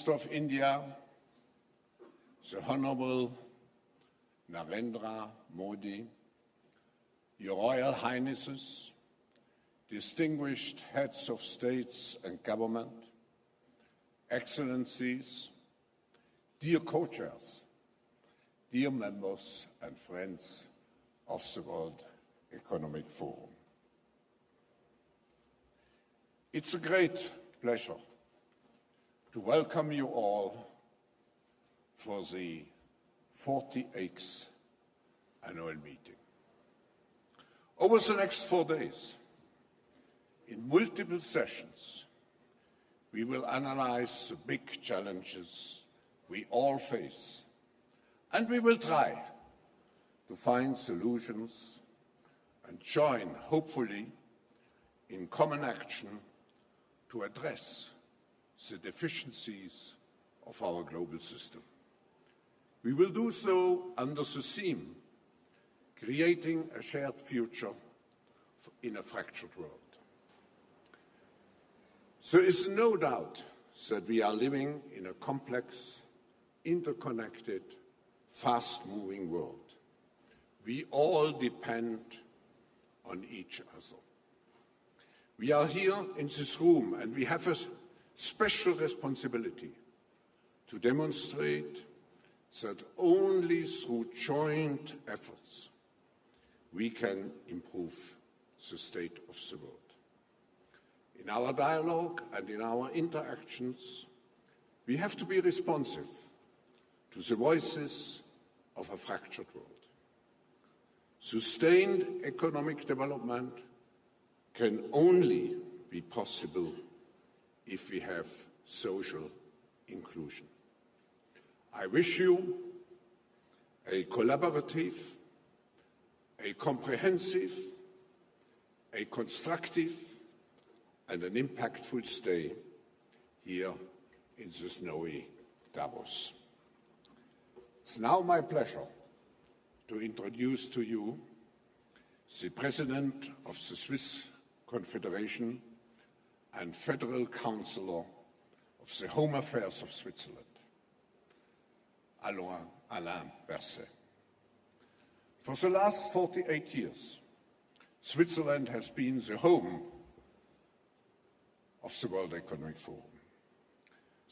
of India, the Honorable Narendra Modi, Your Royal Highnesses, distinguished heads of states and government, Excellencies, dear co-chairs, dear members and friends of the World Economic Forum. It's a great pleasure to welcome you all for the 48th annual meeting. Over the next 4 days, in multiple sessions, we will analyze the big challenges we all face, and we will try to find solutions and join, hopefully, in common action to address the deficiencies of our global system. We will do so under the theme, creating a shared future in a fractured world. There is no doubt that we are living in a complex, interconnected, fast-moving world. We all depend on each other. We are here in this room, and we have a special responsibility to demonstrate that only through joint efforts we can improve the state of the world. In our dialogue and in our interactions, we have to be responsive to the voices of a fractured world. Sustained economic development can only be possible if we have social inclusion. I wish you a collaborative, a comprehensive, a constructive, and an impactful stay here in the snowy Davos. It's now my pleasure to introduce to you the President of the Swiss Confederation and Federal Councillor of the Home Affairs of Switzerland, Alain Berset. For the last 48 years, Switzerland has been the home of the World Economic Forum.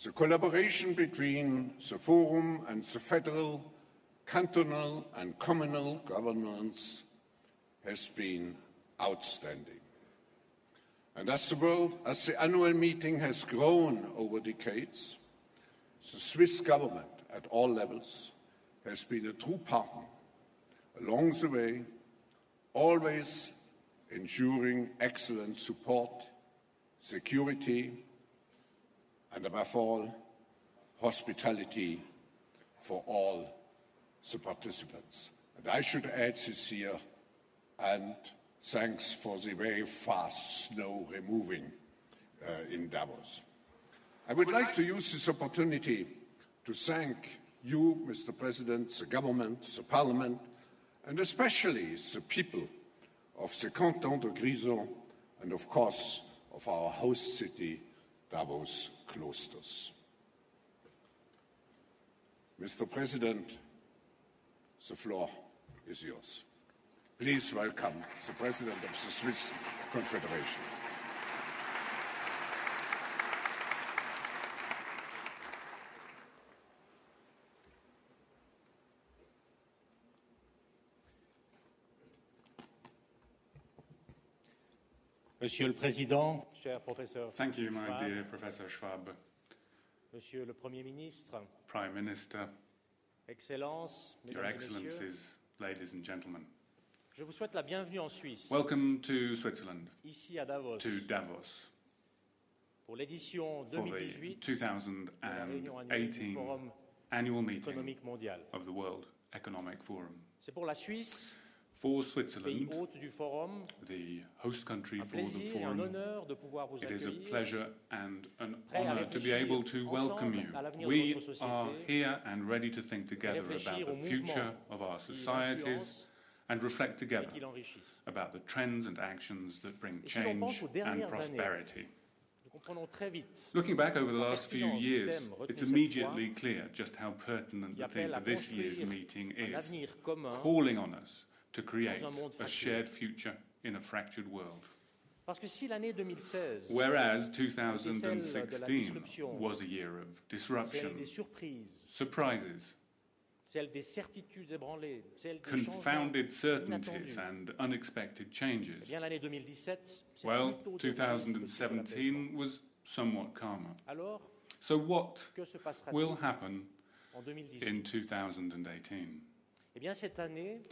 The collaboration between the Forum and the federal, cantonal and communal governments has been outstanding. And as the annual meeting has grown over decades, the Swiss government at all levels has been a true partner along the way, always ensuring excellent support, security, and above all, hospitality for all the participants. And I should add this year, and thanks for the very fast snow removing in Davos. I would like to use this opportunity to thank you, Mr. President, the government, the Parliament, and especially the people of the Canton de Grison and, of course, of our host city, Davos Klosters. Mr. President, the floor is yours. Please welcome the President of the Swiss Confederation. Monsieur le Président, cher professeur Thank you, my Schwab, dear Professor Schwab, Monsieur le Premier ministre, Prime Minister, Excellences, Your Mesdames et Messieurs, Excellencies, ladies and gentlemen. je vous souhaite la bienvenue en Suisse, Welcome to Switzerland, ici à Davos, to Davos, pour l'édition for 2018 the de la réunion annuelle du 2018 Forum annual meeting économique mondial. of the World Economic Forum. C'est pour la Suisse, For pays Switzerland, hôte du Forum, the host country un for the plaisir et un forum, honneur de pouvoir vous it is a accueillir, pleasure and an prêt à honor to be réfléchir able to welcome you. ensemble à l'avenir de We notre société, are here and ready to think together réfléchir about aux the future mouvements of our qui societies l'influencent and reflect et together qui l'enrichissent. about the trends and actions that bring Et si l'on pense change aux and dernières années, prosperity. Nous comprenons très vite Looking back over the last few pertinence du years, thème retenu it's cette immediately clear just how pertinent qui the theme appelle for à this year's construire meeting un is, avenir commun, calling on us to create dans un monde a fracturé. shared future in a fractured world. Parce que si l'année 2016, Whereas celle de la 2016 disruption, was a year of celle disruption, des surprises, surprises, celle des certitudes ébranlées, celle des changements confounded certainties inattendus, and unexpected eh changes, bien l'année 2017, c'est well, plutôt de l'apaisement. 2017 was somewhat calmer. Alors, So what que se passera-t-il will happen en 2018? in 2018? Eh bien cette année,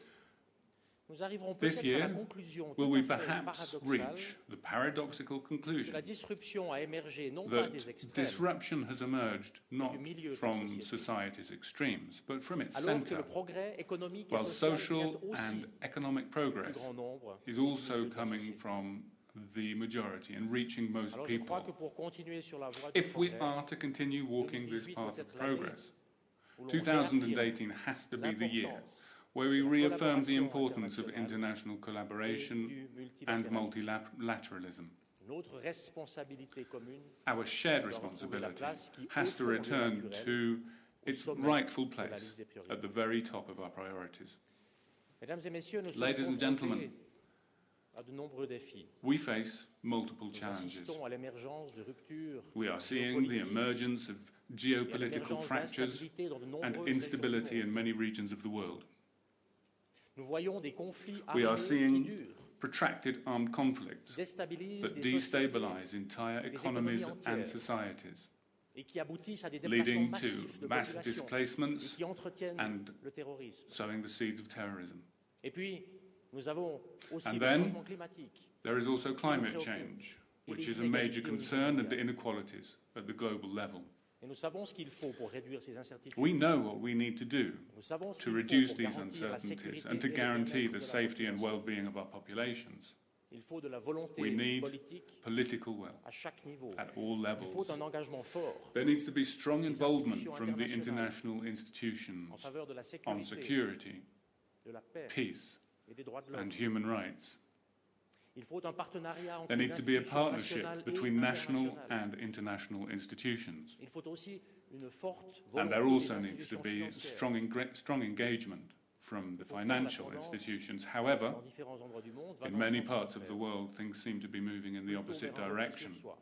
nous arriverons This peut-être à la year, conclusion will tout we à fait perhaps paradoxale reach the paradoxical que conclusion la disruption a émergé non pas that des extrêmes, disruption has emerged not du milieu de la from société, society's extremes, but from its alors que centre, le progrès économique while et social social vient aussi and economic du progress grand nombre. is also milieu de la coming société. from the majority and reaching most Alors je crois people. que pour continuer sur la voie du If we progrès, are to continue walking this 2018 path doit of être l'année progress, où l'on réaffirme 2018 has to be the year l'importance where we de la reaffirm the collaboration importance of internationale international et collaboration du and multilatéralisme. multilateralism. Notre responsabilité commune Our shared doit retrouver la responsibility place qui, has au to fond, est return naturelle, to au its sommet rightful de la place liste des priorités. at the very top of our priorities. Mesdames et messieurs, nous sommes Ladies and confrontés gentlemen, à de nombreux défis. we face multiple Nous challenges. assistons à l'émergence de ruptures We are seeing the géopolitiques emergence of et à geopolitical l'émergence fractures d'instabilité dans de and nombreuses instability régions in du monde. many regions of the world. Nous voyons des conflits We are armés qui seeing durent, protracted armed conflicts qui déstabilisent that des sociétés destabilize entire des economies économies and entières, societies, et qui aboutissent à des déplacements leading massifs de to mass populations et displacements qui entretiennent and le terrorisme. sowing the seeds of terrorism. Et puis, nous avons aussi And le then, changement climatique. There is also climate préoccupe, change, et which les is a major inégalités au niveau concern, and mondial. inequalities at the global level. Et nous savons ce qu'il faut pour réduire ces incertitudes. We know what we need to do Nous savons ce to qu'il faut reduce pour these garantir la uncertainties sécurité and to et le guarantee bien-être the de la safety and population. well-being of our populations. Il faut de la volonté We need politique political will à chaque niveau. at all Il levels. faut un engagement fort There needs to be strong des involvement institutions from the internationales international institutions en faveur de la on sécurité, security, de la paix peace, et des droits de l'homme. and human rights. Il faut un partenariat entre There les needs to be a institutions partnership nationales et between national internationales. and international institutions. Il faut aussi une forte And volonté there des also needs to institutions be financières strong engagement from the Pourtant, la financial tendance institutions. However, dans différents endroits du monde va in dans le many sens parts of the contraire. world, things seem to be moving in the Plutôt opposite vers un repli direction, sur soi,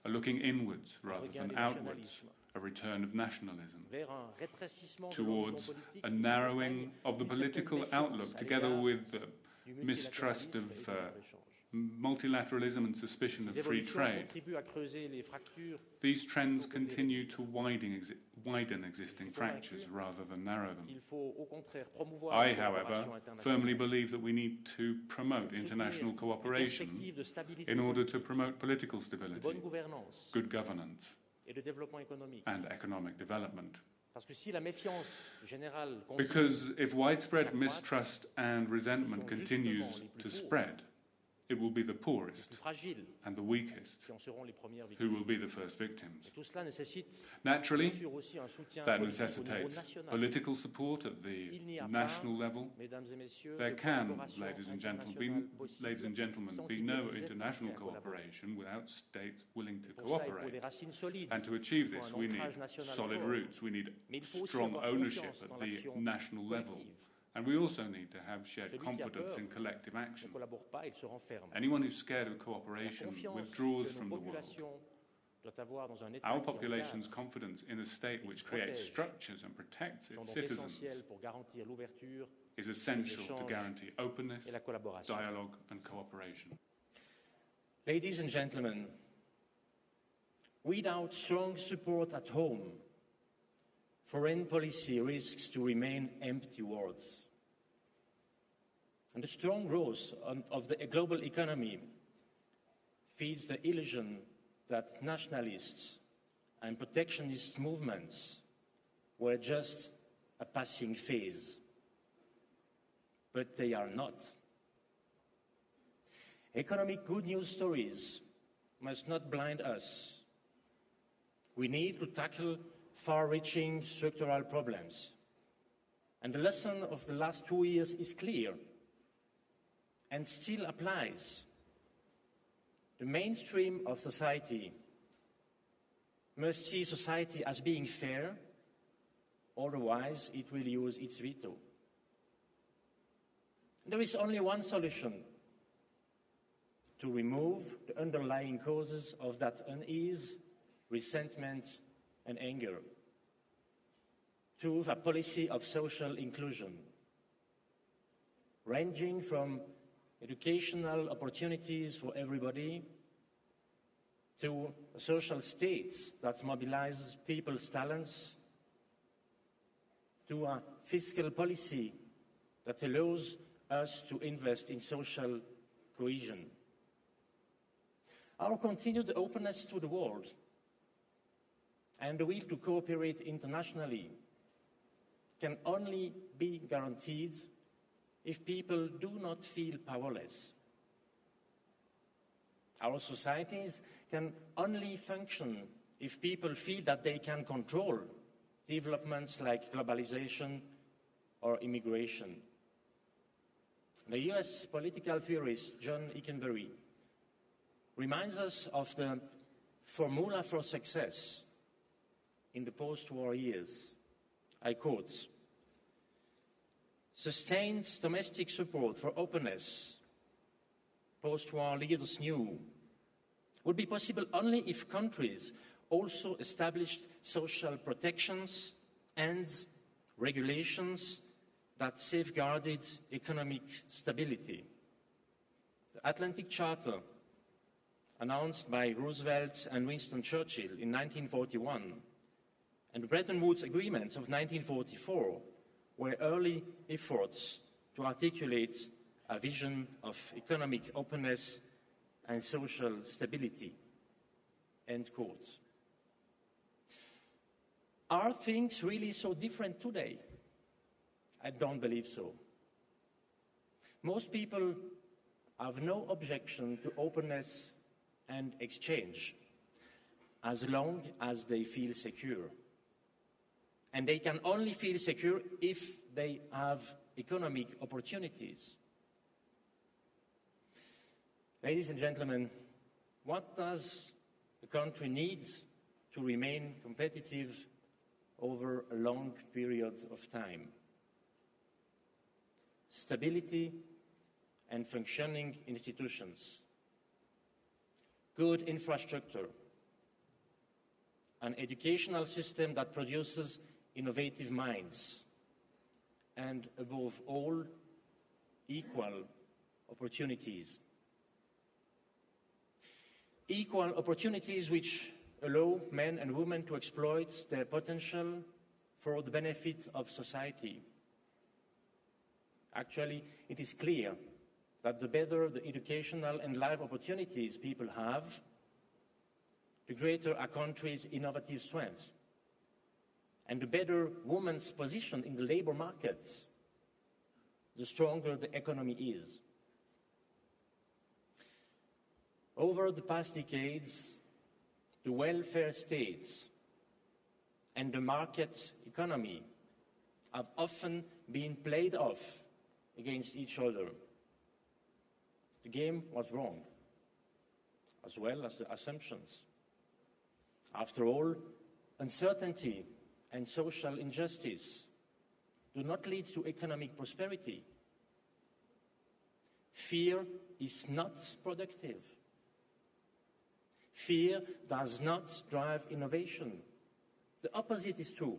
are looking inwards un rather regain than des outwards, nationalismes, a return of nationalism, vers un rétrécissement de towards l'horizon politique a qui narrowing s'accompagne of the d'une certaine political défiance outlook, à together l'égard with du mistrust multilatéralisme of et du libre-échange. multilateralism and suspicion Ces of free évolutions trade. contribuent à creuser les fractures. These trends continue to widen existing fractures rather than narrow them. Il faut au contraire promouvoir I, la however, coopération internationale, firmly believe that we need to promote soutenir international des cooperation perspectives de stabilité, in order to promote political de stability, bonne gouvernance good governance, et de développement économique. and economic development. Parce que si la méfiance générale continue, Because if widespread Chaque mistrust and resentment ce sont continues justement les plus to pauvres, spread, it will be the les poorest plus fragiles and the weakest qui en seront les premières who victimes. will be the first victims. Et tout cela nécessite Naturally, bien sûr aussi un soutien that politique au niveau necessitates national. political support at Il n'y the a national pas, level. mesdames et messieurs, There de can, collaboration ladies and internationale possible gentlemen, sans be qu'il y ait no des États international prêts à collaborer. cooperation without states willing to Pour ça, il faut des cooperate. racines solides. And to achieve Il faut this, un we need ancrage national solid fort. roots. We need Mais il faut aussi strong avoir ownership confiance at dans the l'action national level. collective. And we also need to have shared Celui qui a confidence peur in collective Ne action. collabore pas, il se renferme. Anyone who's scared of La cooperation confiance withdraws que from nos the world. populations doivent avoir dans un État Our qui population's encadre confidence in a state which creates structures and protects sont its donc citizens essentiels pour garantir l'ouverture is essential to échanges guarantee openness, et la collaboration. dialogue, and cooperation. Ladies and gentlemen, without strong support at home, foreign policy risks to remain empty words. And the strong growth of the global economy feeds the illusion that nationalists and protectionist movements were just a passing phase. But they are not. Economic good news stories must not blind us. We need to tackle far-reaching structural problems. And the lesson of the last 2 years is clear and still applies. The mainstream of society must see society as being fair, otherwise it will use its veto. There is only one solution: to remove the underlying causes of that unease, resentment, and anger. To a policy of social inclusion, ranging from educational opportunities for everybody to a social state that mobilizes people's talents, to a fiscal policy that allows us to invest in social cohesion. Our continued openness to the world and the will to cooperate internationally can only be guaranteed if people do not feel powerless. Our societies can only function if people feel that they can control developments like globalization or immigration. The US political theorist John Hickenberry reminds us of the formula for success in the post-war years. I quote, "Sustained domestic support for openness," post-war leaders knew, would be possible only if countries also established social protections and regulations that safeguarded economic stability. The Atlantic Charter, announced by Roosevelt and Winston Churchill in 1941, and the Bretton Woods Agreement of 1944 were early efforts to articulate a vision of economic openness and social stability. End quote. Are things really so different today? I don't believe so. Most people have no objection to openness and exchange as long as they feel secure. And they can only feel secure if they have economic opportunities. Ladies and gentlemen, what does a country need to remain competitive over a long period of time? Stability and functioning institutions, good infrastructure, an educational system that produces innovative minds, and above all, equal opportunities. Equal opportunities which allow men and women to exploit their potential for the benefit of society. Actually, it is clear that the better the educational and life opportunities people have, the greater a country's innovative strength, and the better women's position in the labor markets, the stronger the economy is. Over the past decades, the welfare states and the market economy have often been played off against each other. The game was wrong, as well as the assumptions. After all, uncertainty and social injustice do not lead to economic prosperity. Fear is not productive. Fear does not drive innovation. The opposite is true.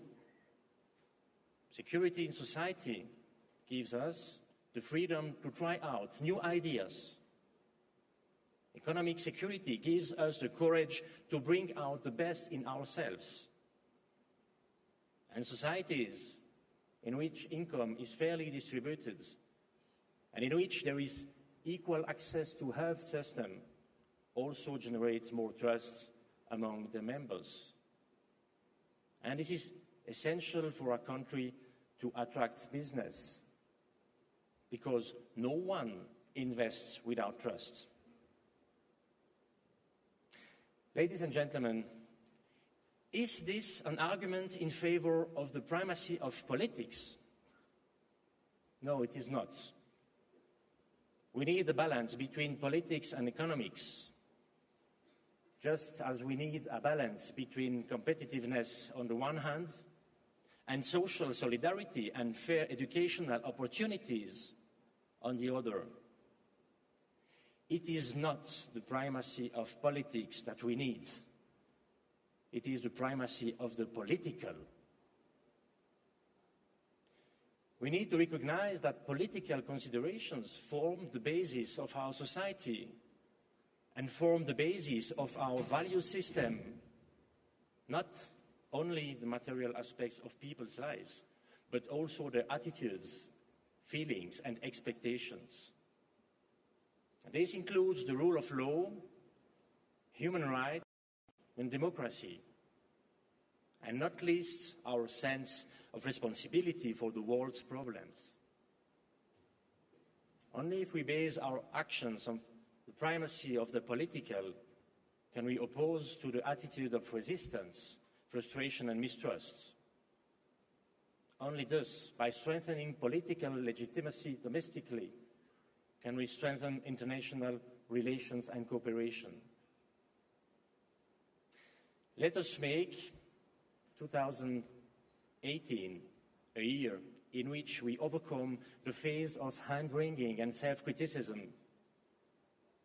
Security in society gives us the freedom to try out new ideas. Economic security gives us the courage to bring out the best in ourselves. And societies in which income is fairly distributed and in which there is equal access to health system also generate more trust among the members. And this is essential for a country to attract business, because no one invests without trust. Ladies and gentlemen, is this an argument in favor of the primacy of politics? No, it is not. We need a balance between politics and economics. just as we need a balance between competitiveness on the one hand and social solidarity and fair educational opportunities on the other. It is not the primacy of politics that we need. It is the primacy of the political. We need to recognize that political considerations form the basis of our society and form the basis of our value system, not only the material aspects of people's lives, but also their attitudes, feelings, and expectations. This includes the rule of law, human rights, and democracy, and not least our sense of responsibility for the world's problems. Only if we base our actions on the primacy of the political can we oppose to the attitude of resistance, frustration, and mistrust. Only thus, by strengthening political legitimacy domestically, can we strengthen international relations and cooperation. Let us make 2018 a year in which we overcome the phase of hand-wringing and self-criticism,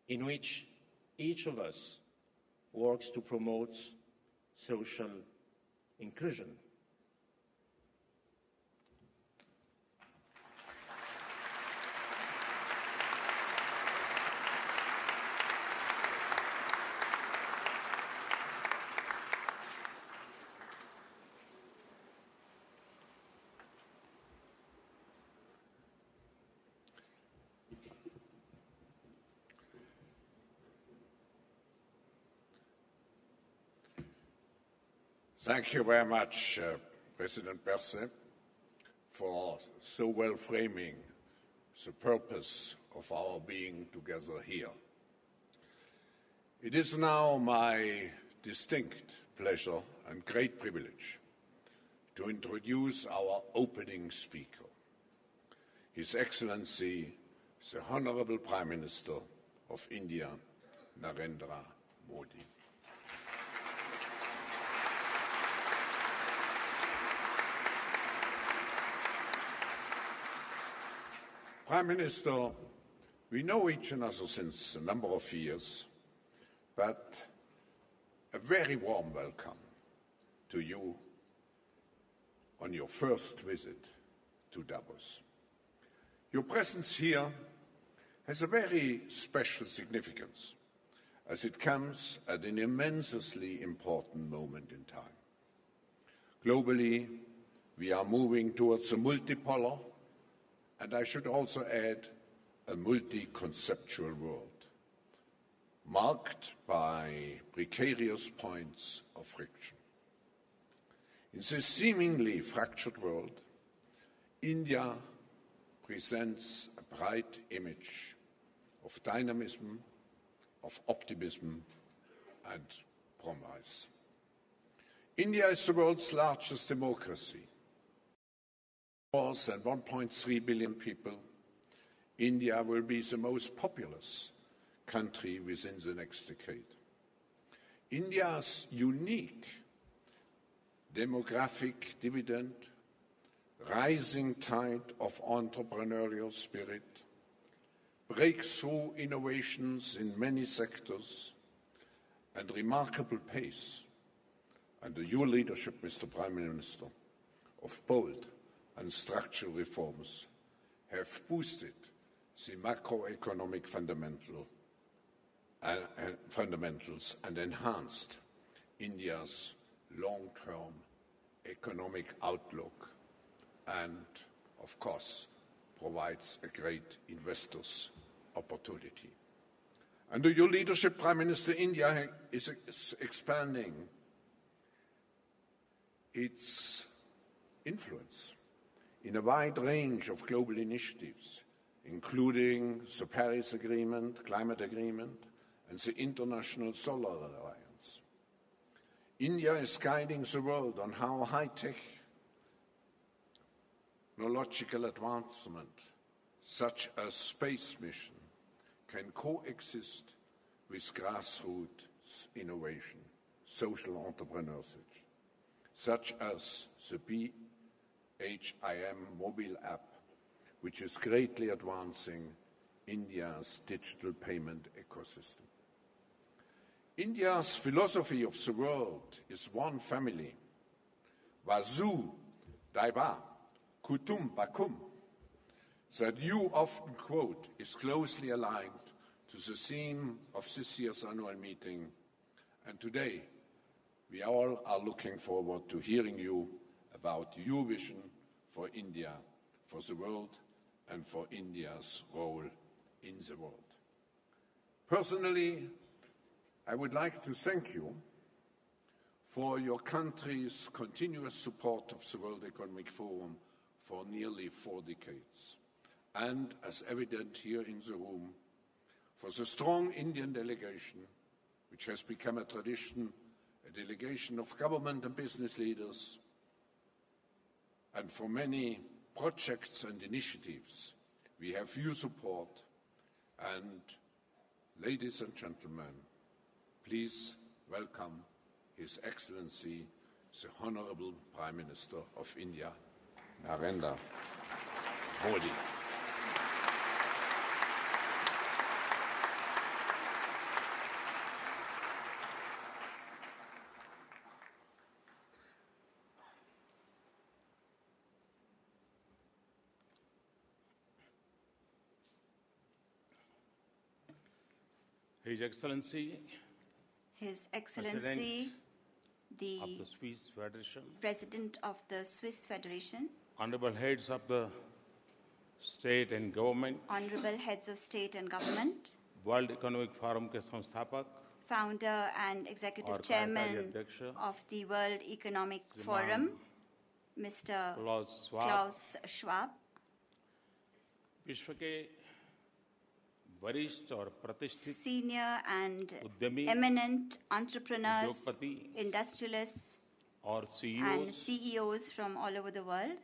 in which each of us works to promote social inclusion. Thank you very much, President Berset, for so well framing the purpose of our being together here. It is now my distinct pleasure and great privilege to introduce our opening speaker, His Excellency, the Honorable Prime Minister of India, Narendra Modi. Prime Minister, we know each other since a number of years, but a very warm welcome to you on your first visit to Davos. Your presence here has a very special significance, as it comes at an immensely important moment in time. Globally, we are moving towards a multipolar, and I should also add, a multi-conceptual world, marked by precarious points of friction. In this seemingly fractured world, India presents a bright image of dynamism, of optimism, and promise. India is the world's largest democracy. More than 1.3 billion people, India will be the most populous country within the next decade. India's unique demographic dividend, rising tide of entrepreneurial spirit, breakthrough innovations in many sectors, and remarkable pace under your leadership, Mr. Prime Minister, of bold and structural reforms have boosted the macroeconomic fundamentals and enhanced India's long-term economic outlook and, of course, provides a great investors' opportunity. Under your leadership, Prime Minister, India is expanding its influence in a wide range of global initiatives, including the Paris Agreement, Climate Agreement, and the International Solar Alliance. India is guiding the world on how high-tech technological advancement, such as space mission, can coexist with grassroots innovation, social entrepreneurship, such as the BHIM mobile app, which is greatly advancing India's digital payment ecosystem. India's philosophy of the world is one family, Vasu Daiva Kutum Bakum, that you often quote is closely aligned to the theme of this year's annual meeting, and today we all are looking forward to hearing you about your vision for India, for the world, and for India's role in the world. Personally, I would like to thank you for your country's continuous support of the World Economic Forum for nearly 4 decades, and, as evident here in the room, for the strong Indian delegation, which has become a tradition, a delegation of government and business leaders, and for many projects and initiatives. We have your support, and ladies and gentlemen, please welcome His Excellency, the Honorable Prime Minister of India, Narendra Modi. His Excellency, His Excellency, the of the Swiss Federation, President of the Swiss Federation, Honorable Heads of the State and Government, Honorable Heads of State and Government, World Economic Forum के संस्थापक, Founder and Executive और Chairman कार्यकारी अध्यक्ष, of the World Economic Forum, Mr. Klaus Schwab, विश्व के वरिष्ठ और प्रतिष्ठित senior and उद्यमी, eminent entrepreneurs, उद्योगपति industrialists, और and CEOs, CEOs from all over the world,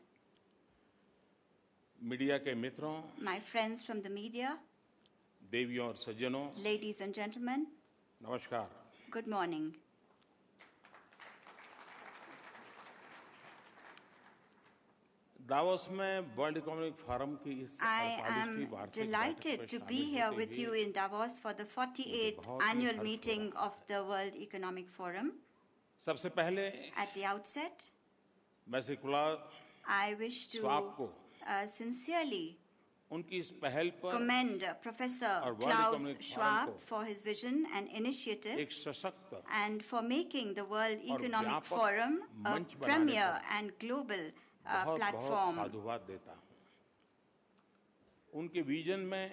media के मित्रों, my friends from the media, देवियों और सज्जनों, ladies and gentlemen, नमस्कार। good morning. दावोस में वर्ल्ड इकोनॉमिक फोरम की इस I 48वीं am वार्षिक delighted to be here with you in Davos for the 48th annual meeting of the World Economic Forum. सबसे पहले At the outset, मैं Shri Klaus I wish to Schwab को sincerely उनकी इस पहल पर commend Professor और World Klaus Economic Forum Schwab को for his vision and initiative एक सशक्त and for making the World और Economic व्यापक Forum a मंच बनाने premier पर and global बहुत बहुत platform. साधुवाद देता हूँ। उनके विजन में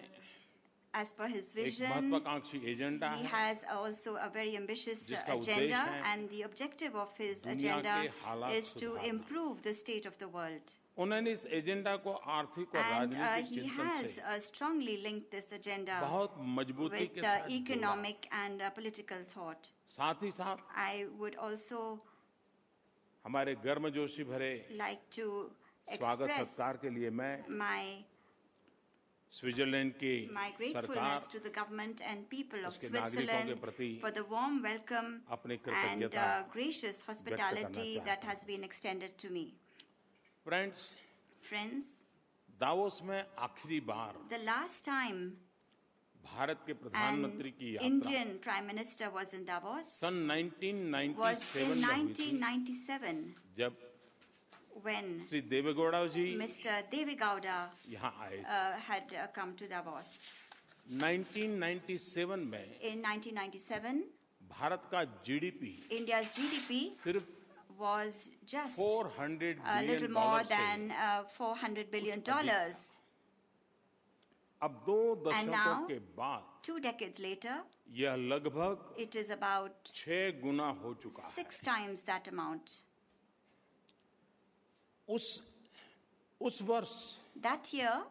As per his एक vision, महत्वाकांक्षी एजेंडा he है has also a very ambitious जिसका agenda, उद्देश्य है and the objective of his दुनिया agenda के हालात is to सुधारना। improve the state of the world. उन्होंने इस एजेंडा को आर्थिक और And राजनीतिक he चिंतन has से strongly linked this agenda बहुत मजबूती with के साथ जोड़ा। economic and political thought. साथ ही साथ I would also हमारे गर्मजोशी भरे like to स्वागत express सत्कार के लिए मैं my स्विट्जरलैंड की gratefulness सरकार to the government and people of उसके नागरिकों के Switzerland प्रति for the warm welcome अपनी and कृतज्ञता gracious hospitality चाहता that हूं। has been extended to me. Friends Friends, Davos में आखिरी बार the last time भारत के an प्रधानमंत्री की यात्रा Indian Prime Minister was in Davos sun was 1997 in में हुई थी 1997 जब when Shri Deve Gowda ji Mr. Devegowda यहाँ आए had come to Davos. थे 1997 में In 1997, भारत का जीडीपी India's GDP सिर्फ was just 400 a little billion more dollar से than $400 billion. अब 2 दशकों now, के बाद 2 decades later, यह लगभग it is about 6 गुना हो चुका है 6 times that amount. उस वर्ष That year,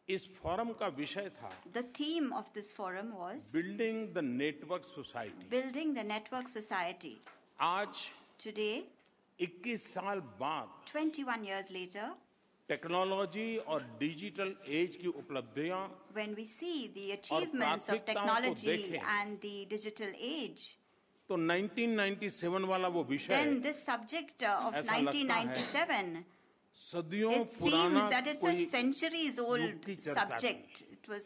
इस फोरम का विषय था the theme of this forum was building the network society. Building the Network Society. आज Today, 21 साल बाद 21 years later, टेक्नोलॉजी और डिजिटल एज की उपलब्धियां When we see the achievements of प्राथमिकताओं को technology देखें, and the digital age, तो 1997 वाला वो विषय then this subject of ऐसा लगता है 1997, सदियों it seems पुराना that it's कोई a centuries old युग की चर्चा subject. It was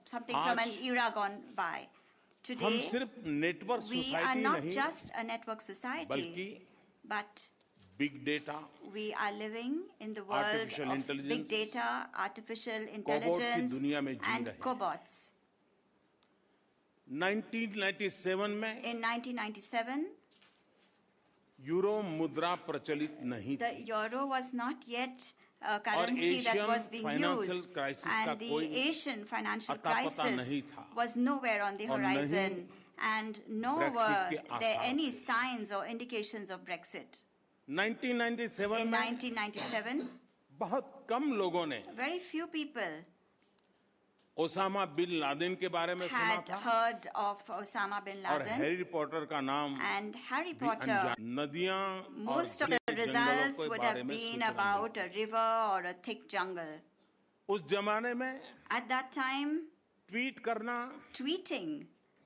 something from an आज era gone by. हम Today, सिर्फ network we are society not नहीं just a network society, बल्कि but big data we are living in the world Artificial of intelligence, big data, artificial की intelligence, दुनिया में जी and रहे हैं। cobots. 1997 में In 1997, यूरो मुद्रा प्रचलित नहीं the थी euro was not yet a currency that Asian was being financial used, crisis का and the कोई Asian financial अता पता crisis नहीं था was nowhere on the और horizon, and nor Brexit were के there आसार any थे। signs or indications of Brexit. 1997 In में 1997, बहुत कम लोगों ने very few people Osama bin Laden के बारे में सुना had था heard of Osama bin और Laden, हैरी पॉटर का नाम and Harry भी Potter. अनजान नदियां और Most of घने the जंगलों results के would बारे have में been सूचना about milli. a river or a thick jungle. उस जमाने में At that time, ट्वीट करना tweeting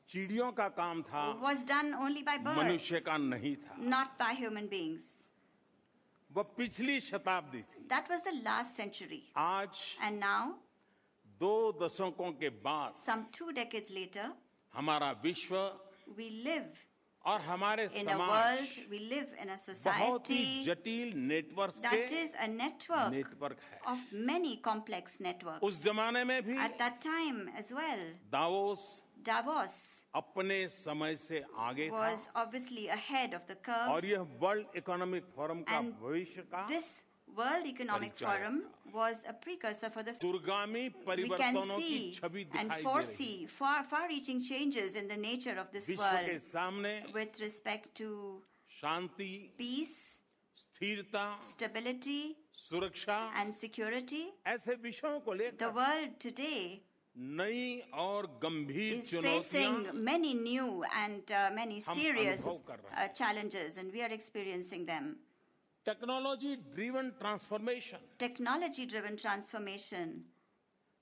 चिड़ियों का काम था was done only by birds, मनुष्य का नहीं था not by human beings. वह पिछली शताब्दी थी That was the last century. आज And now, 2 दशकों के बाद some 2 decades later, हमारा विश्व we live और हमारे in a समाज world, we live in a बहुत ही society जटिल नेटवर्क that के is a network नेटवर्क है of many complex networks. उस जमाने में भी At that time as well, Davos Davos अपने समय से आगे था was obviously ahead of the curve. और यह वर्ल्ड इकोनॉमिक फोरम का And भविष्य का This World Economic परिचायक Forum was a precursor for the दूरगामी we can परिवर्तनों की see छवि and दिखाई दे रही foresee far-reaching changes in the nature of this विश्व के world सामने with respect to Shanti peace, स्थिरता stability, सुरक्षा and security. ऐसे विषयों को The लेकर world today नई और गंभीर is चुनौतियां facing many new and many हम serious अनुभव कर रहे हैं। challenges, and we are experiencing them. Technology driven transformation Technology-driven transformation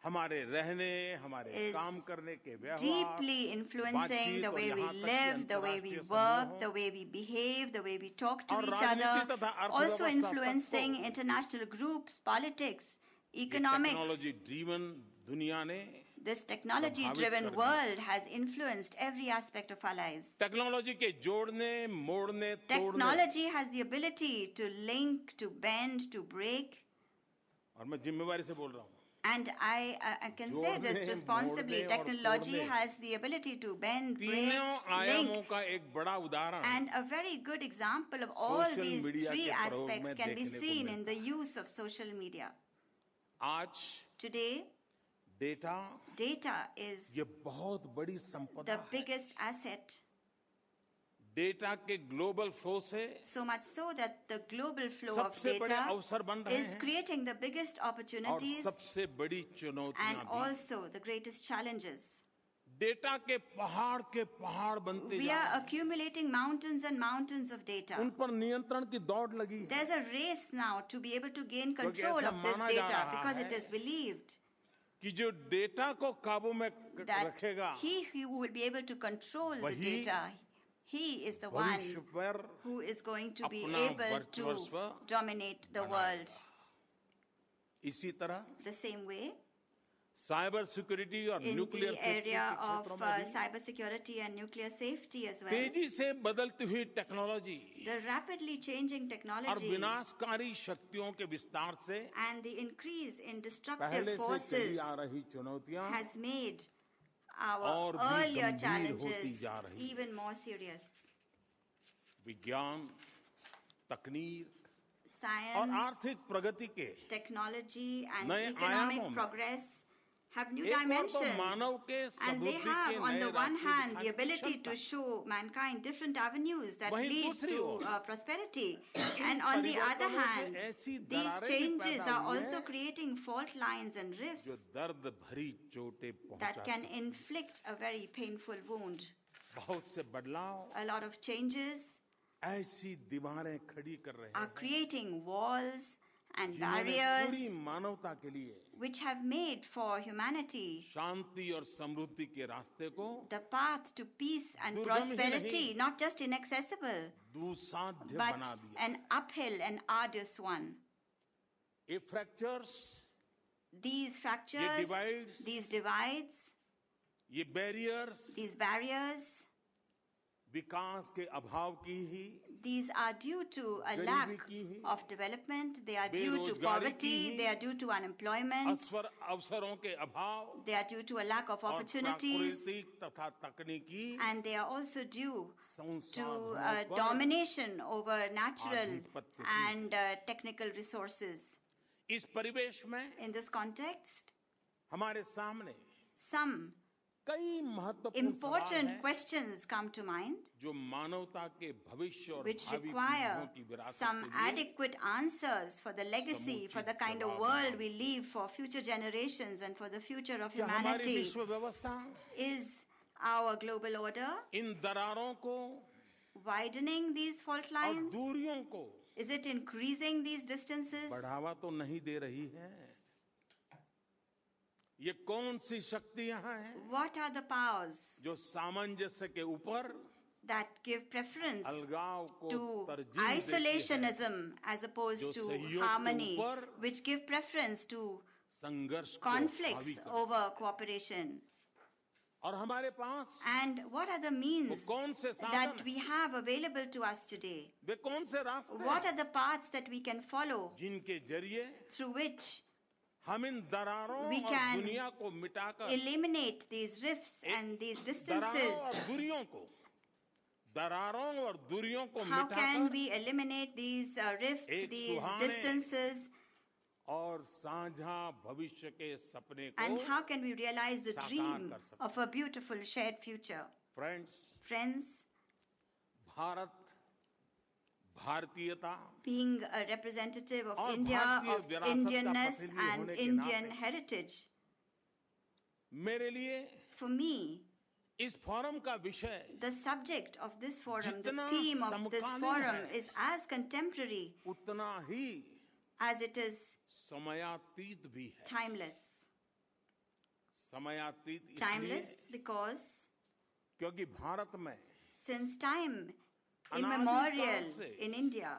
हमारे रहने हमारे is काम करने के व्यवहार deeply influencing बातचीत the और way we यहाँ तक कि live, the way we अंतर्राष्ट्रीय work, समूहों the way we behave, the way we talk to और each राजनीति other, तथा also अर्थव्यवस्था तक influencing को international groups, politics, ये economics. टेक्नोलॉजी ड्रिवन दुनिया ने This technology-driven प्रभावित कर world has influenced every aspect of our lives. Technology के जोड़ने मोड़ने तोड़ने Technology has the ability to link, to bend, to break. और मैं जिम्मेवारी से बोल रहा हूँ And I can say this जोड़ने, responsibly. मोड़ने और Technology तोड़ने। has the ability to bend, break, तीनों आयामों link. का एक बड़ा उदाहरण And a very good example of all Social these media 3 के प्रयोग aspects में can be देखने को seen मिलता in the use of social media. आज Today, डेटा data is ये बहुत बड़ी संपदा the है biggest asset, डेटा के ग्लोबल फ्लो से so much so that the global flow of सबसे बड़े data अवसर बन रहे is हैं creating the biggest और opportunities सबसे बड़ी and चुनौतियां भी also the greatest challenges. Data के पहाड़ बनते We जा are रहे हैं accumulating mountains and mountains of data. उन पर नियंत्रण की दौड़ लगी है There's a race now to be able to gain क्योंकि control ऐसा of this माना जा data रहा because है it is believed कि जो डेटा को काबू में that रखेगा he who will be able to control the वही data, he is the one भविष्य पर who is going to be अपना able to वर्चस्व dominate the world. इसी तरह The same way, cyber security और in nuclear the safety area के of क्षेत्रों में भी cybersecurity and nuclear safety as well, तेजी से बदलती हुई टेक्नोलॉजी the rapidly changing और technology विनाशकारी शक्तियों के विस्तार से and the increase in destructive पहले से चली forces आ रही चुनौतियां has made our और भी earlier गंभीर होती challenges जा रही हैं। even more serious. विज्ञान तकनीक और Science, आर्थिक प्रगति के technology, and नए economic आयामों में progress have new एक और तो dimensions. मानव के And they सबूत have, के on नए the one रास्ते hand, the दिखाने की ability to क्षमता। show mankind different avenues that वहीं lead दूसरी to ore prosperity. And on the other परिवर्तनों से hand, ऐसी these दरारें भी changes पैदा are हुई also हैं creating fault lines and जो rifts दर्द भरी चोटें that पहुंचा can सकती inflict a very painful wound. बहुत से बदलाव A lot of changes ऐसी दीवारें खड़ी कर रहे are हैं creating walls and जिन्होंने barriers पूरी मानवता के लिए which have made for humanity शांति और समृद्धि के रास्ते को the path to peace and दुर्गम ही prosperity, नहीं, not just inaccessible, दुस्साध्य but बना दिया. an uphill and arduous one. ये fractures, These fractures, these divides, ये barriers these barriers, विकास के अभाव की ही, these are due to a गरीबी lack की ही, of development, they are due to बेरोजगारी की poverty, he, they are due to unemployment, अवसरों के अभाव they are due to a lack of और opportunities, प्राकृतिक तथा तकनीकी and they are also due to संसाधनों पर domination over natural आधिपत्य की. and technical resources. इस परिवेश में In this context, हमारे सामने some कई महत्वपूर्ण सवाल important हैं questions come to mind जो मानवता के भविष्य और which भावी require पीढ़ियों की विरासत some के लिए adequate answers for the legacy, for the kind of world we leave for future generations and for the future of क्या हमारी humanity. विश्व व्यवस्था Is our global order इन दरारों को widening these fault और lines? दूरियों को Is it increasing these distances? बढ़ावा तो नहीं दे रही है. ये कौन सी शक्तियां हैं What are the powers जो सामंजस्य के ऊपर that give preference अलगाव को to तरजीह देती है, isolationism as opposed जो to सहयोग के harmony, ऊपर which give preference to संघर्ष को conflicts हावी करती over cooperation? और हमारे पास And what are the means वो कौन से साधन that हैं? we have available to us today? वे कौन से रास्ते What हैं are the paths that we can follow जिनके जरिए through which हम इन दरारों we और can दुनिया को मिटाकर eliminate these rifts and these दरारों और distances? दूरियों को दरारों और दूरियों को How can मिटाकर we eliminate these rifts, एक these सुहाने distances, और साझा भविष्य के सपने and को how can we realize the साकार dream कर सकते of a beautiful shared future? Friends Friends, Bharat भारतीयता being a representative of और India, भारतीय of विरासत का Indianness प्रतिनिधि and होने के Indian नाते heritage, मेरे लिए for me, इस फोरम का विषय the subject of this forum, the जितना theme of this समकालीन forum है, is as contemporary उतना ही as it is समयातीत भी है. timeless. समयातीत Timeless इसलिए because क्योंकि भारत में since time अनादिकाल immemorial से in India,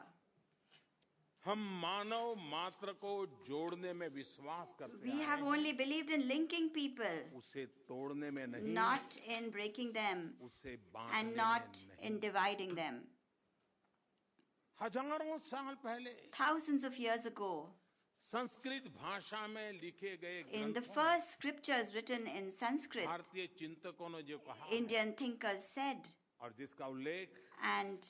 हम मानव मात्र को जोड़ने में विश्वास करते we हैं, have only believed in linking people, उसे तोड़ने में नहीं, not in breaking them उसे and बांटने not में in नहीं. dividing them. हजारों साल पहले Thousands of years ago, Sanskrit भाषा में लिखे गए in the ग्रंथों में first scriptures written in Sanskrit, भारतीय चिंतकों ने जो कहा है, Indian thinkers said, और जिसका उल्लेख and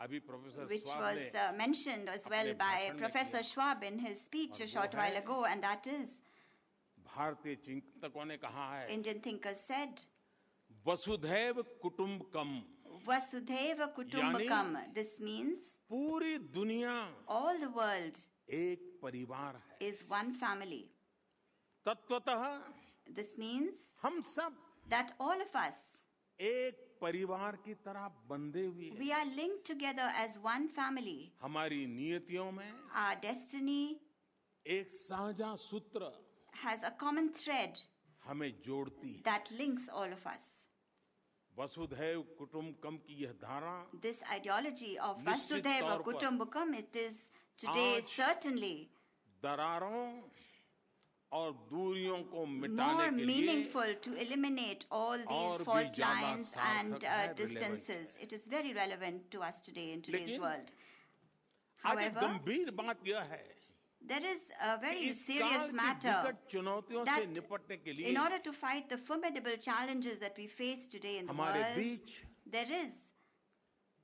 अभी प्रोफेसर which स्वाब was ने mentioned as well अपने by भाषण में Professor किया. Schwab in his speech a short while ago, and that is, भारतीय चिंतकों ने कहा है, Indian thinkers said, वसुधैव कुटुंबकम, Vasudhaiva Kutumbakam. This means पूरी दुनिया all the world एक परिवार है. is one family. तत्वतः This means हम सब that all of us, एक परिवार की तरह बंधे हुए हैं. we are linked together as one family. हमारी नियतियों में Our destiny एक साझा सूत्र has a common thread हमें जोड़ती है. that links all of us. वसुधैव कुटुंबकम की यह धारा This ideology of निश्चित Vasudhaiva तौर पर Kutumbakam, it is today आज certainly दरारों और दूरियों को more मिटाने के लिए meaningful to eliminate all और these भी fault ज्यादा lines and सार्थक है, distances. It is very relevant to us today in today's लेकिन world. आज एक However, गंभीर बात यह है there is a कि very इस काल serious की matter विकट चुनौतियों से that निपटने के in लिए order to fight the formidable challenges that we face today in the हमारे world, बीच there is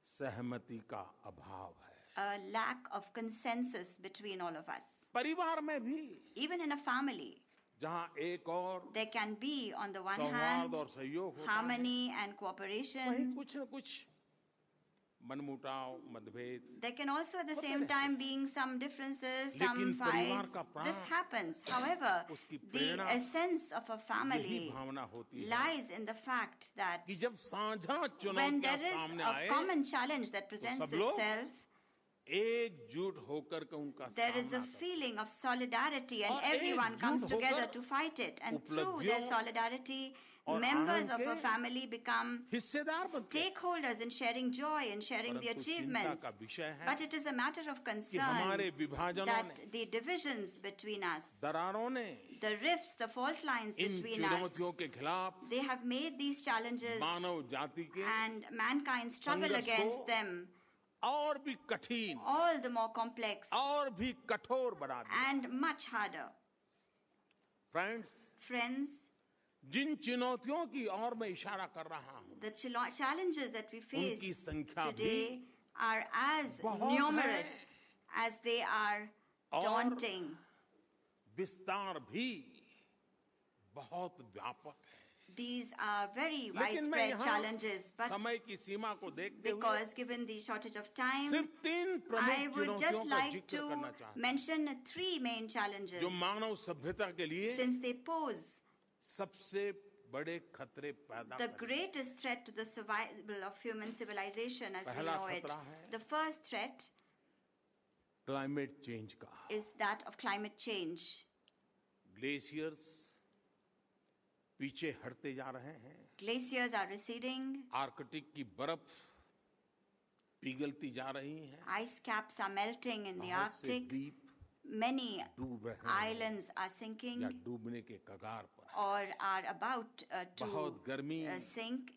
सहमति का अभाव है. a lack of consensus between all of us. परिवार में भी Even in a family, जहाँ एक और there can be, on the one सौहार्द hand, और सहयोग होता है, harmony and वहीं cooperation. कुछ न कुछ मनमुटाव मतभेद. There can also at the same time being some differences, some लेकिन परिवार fights. का प्राण, This happens. However, उसकी the Prerna essence of a यही family भावना होती है lies in the fact that कि जब साझा when there चुनौतियां is सामने a आए common challenge that presents सब लोग itself, एकजुट होकर के उनका There is a सामना करते feeling of solidarity, and और everyone एकजुट comes together होकर to fight it. And through उपलब्धियों their solidarity, और members आनंद of a के family become हिस्सेदार बनते हैं। stakeholders in sharing joy and sharing the परंतु चिंता achievements. का विषय है But it is a matter of कि concern हमारे विभाजनों that ने, the divisions between us, दरारों ने the rifts, the fault lines in between us, चुनौतियों के खिलाफ they have made these challenges मानव जाति के and mankind's struggle संघर्ष against को them और भी कठिन all the more complex और भी कठोर बना दिया। and much harder. Friends, Friends, जिन चुनौतियों की ओर मैं इशारा कर रहा हूं, the challenges that we face उनकी संख्या today are as बहुत numerous as they are और daunting. विस्तार भी बहुत व्यापक है। These are very लेकिन मैं widespread यहाँ challenges, but समय की सीमा को देखते हुए because given the shortage of time, सिर्फ 3 I प्रमुख would चुनौतियों just का like जिक्र करना to चाहता हूं mention 3 main challenges जो मानव सभ्यता के लिए since they pose सबसे बड़े खतरे पैदा the करते हैं। greatest threat to the survival of human civilization as we पहला know it. खतरा है The first threat climate change का। is that of climate change. Glaciers पीछे हटते जा रहे हैं, Glaciers are receding, आर्कटिक की बर्फ पिघलती जा रही है, ice caps are melting in the बहुत से Arctic, द्वीप many डूब रहे हैं islands are या sinking डूबने के कगार पर है। or are about to बहुत गर्मी sink.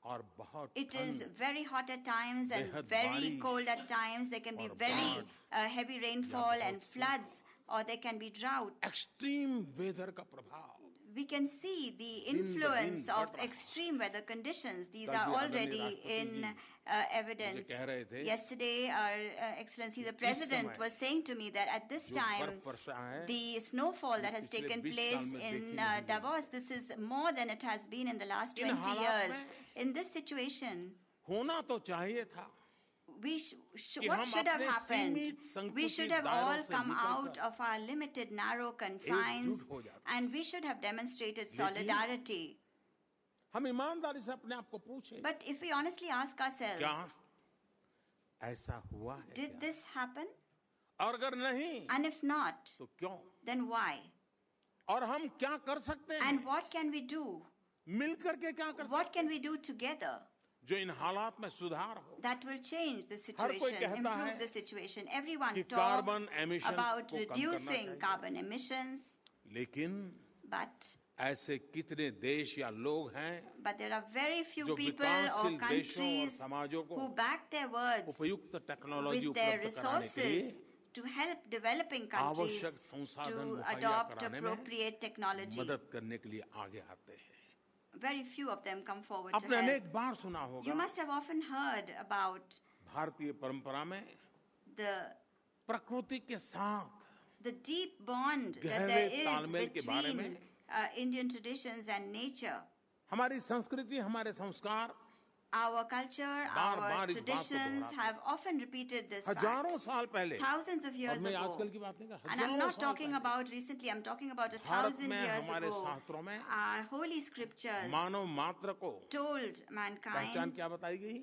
और बहुत It is ठंड very hot at times and बेहद very बारिश cold at times. There can be और very बाढ़ heavy rainfall बहुत and floods, or there can be drought. Extreme weather का प्रभाव We can see the दिन ब influence दिन of बढ़ रहा है। extreme weather conditions. These कल are भी आदरणीय already राष्ट्रपति in जी evidence. मुझे कह रहे थे Yesterday, our Excellency the President समय was saying to me that at this जो time, बर्फ वर्षा है the snowfall that has पिछले taken 20 place साल में देखी in नहीं गई। Davos, this is more than it has been in the last इन 20 हालात years. में In this situation, होना तो चाहिए था कि what हम should have अपने happened? सीमित We should have संकुचित all दायरों से come out निकलकर of our limited, narrow confines, एकजुट हो जाते। and we should have demonstrated लेकिन solidarity. हम ईमानदारी से अपने आप को पूछें, But if we honestly ask ourselves, क्या ऐसा हुआ है did क्या? this happen? और अगर नहीं And if not, तो क्यों? then why? और हम क्या कर सकते हैं? And what can we do? मिलकर के क्या कर What सकते can we do together हैं जो इन हालात में सुधार हो? that will change the कोई situation, कहता improve है the situation? Everyone कि talks carbon emission about को कम करना reducing चाहिए। carbon emissions, लेकिन but ऐसे कितने देश या लोग हैं there are very few जो people or विकासशील देशों और countries समाजों को who back their words उपयुक्त टेक्नोलॉजी with their उपलब्ध कराने के लिए resources to help developing countries आवश्यक संसाधन to मुहैया adopt कराने में appropriate technology. मदद करने के लिए आगे आते हैं। Very few of them come forward to आपने help. अनेक बार सुना You होगा must have often heard about भारतीय परंपरा में the प्रकृति के साथ the deep bond that गहरे there is तालमेल के बारे between में Indian traditions and nature. हमारी संस्कृति, हमारे संस्कार Our culture, बार our बार इस बात को traditions दोहराते have often repeated this हजारों fact. साल पहले, Thousands of और years मैं ago. आजकल की बात नहीं कर रहा, And I'm हजारों not साल talking पहले about recently, I'm talking about Bharat 1,000 में years हमारे ago. शास्त्रों में Our holy scriptures मानव मात्र को told पहचान mankind, क्या बताई गई?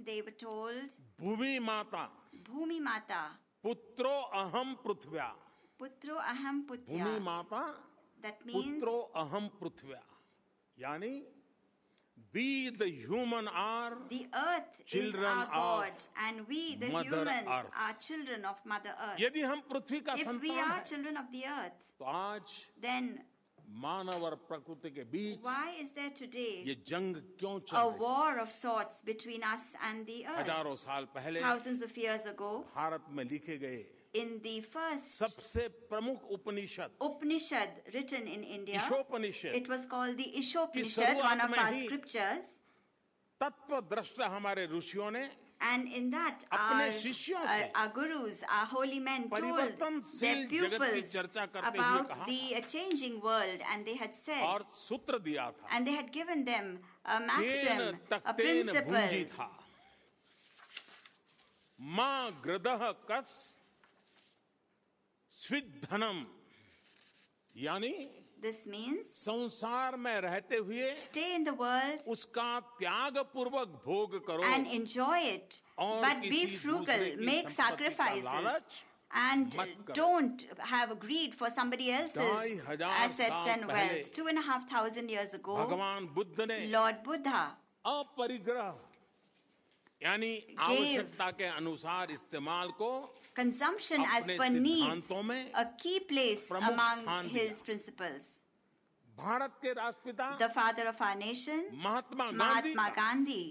they were told, भूमि माता Bhumi Mata, पुत्रो अहम पृथ्व्या। Putro Aham भूमि Putya. माता That means पुत्रो अहम पृथ्व्या, यानी we the human are the earth is children our God, of and we, the Mother humans, Earth. are children of Mother Earth. यदि हम पृथ्वी का If we संतान are हैं, children of the earth, तो आज then मानव और प्रकृति के बीच why is there today ये जंग क्यों चल a रही है? war of sorts between us and the earth? हजारों साल पहले Thousands of years ago, Bharat में लिखे गए in the first सबसे प्रमुख उपनिषद Upanishad written in India, Ishopanishad it was called the Ishopanishad, शुरुआत one of में our ही scriptures. तत्वदृष्टा हमारे ऋषियों ने And in that, अपने शिष्यों से our gurus, our holy men told their परिवर्तनशील जगत की pupils चर्चा करते हुए about कहा the changing world, and they had said, और सूत्र दिया था and they had given them a cane maxim, a तक्तेन भुंजी principle. था मां ग्रदह कस स्विद्धनम यानी This means संसार में रहते हुए stay in the world उसका त्याग पूर्वक भोग करो and enjoy it, और but be किसी frugal, दूसरे की make संपत्ति का sacrifices, लालच and मत करो। don't have greed for somebody else's 2500 assets साल and पहले wealth. 2,500 years ago, भगवान बुद्ध ने Lord Buddha अपरिग्रह यानी आवश्यकता के अनुसार इस्तेमाल को consumption as अपने per needs सिद्धांतों में a key place प्रमुख among स्थान his दिया। principles. भारत के राष्ट्रपिता The father of our nation, Mahatma Gandhi Mahatma Gandhi,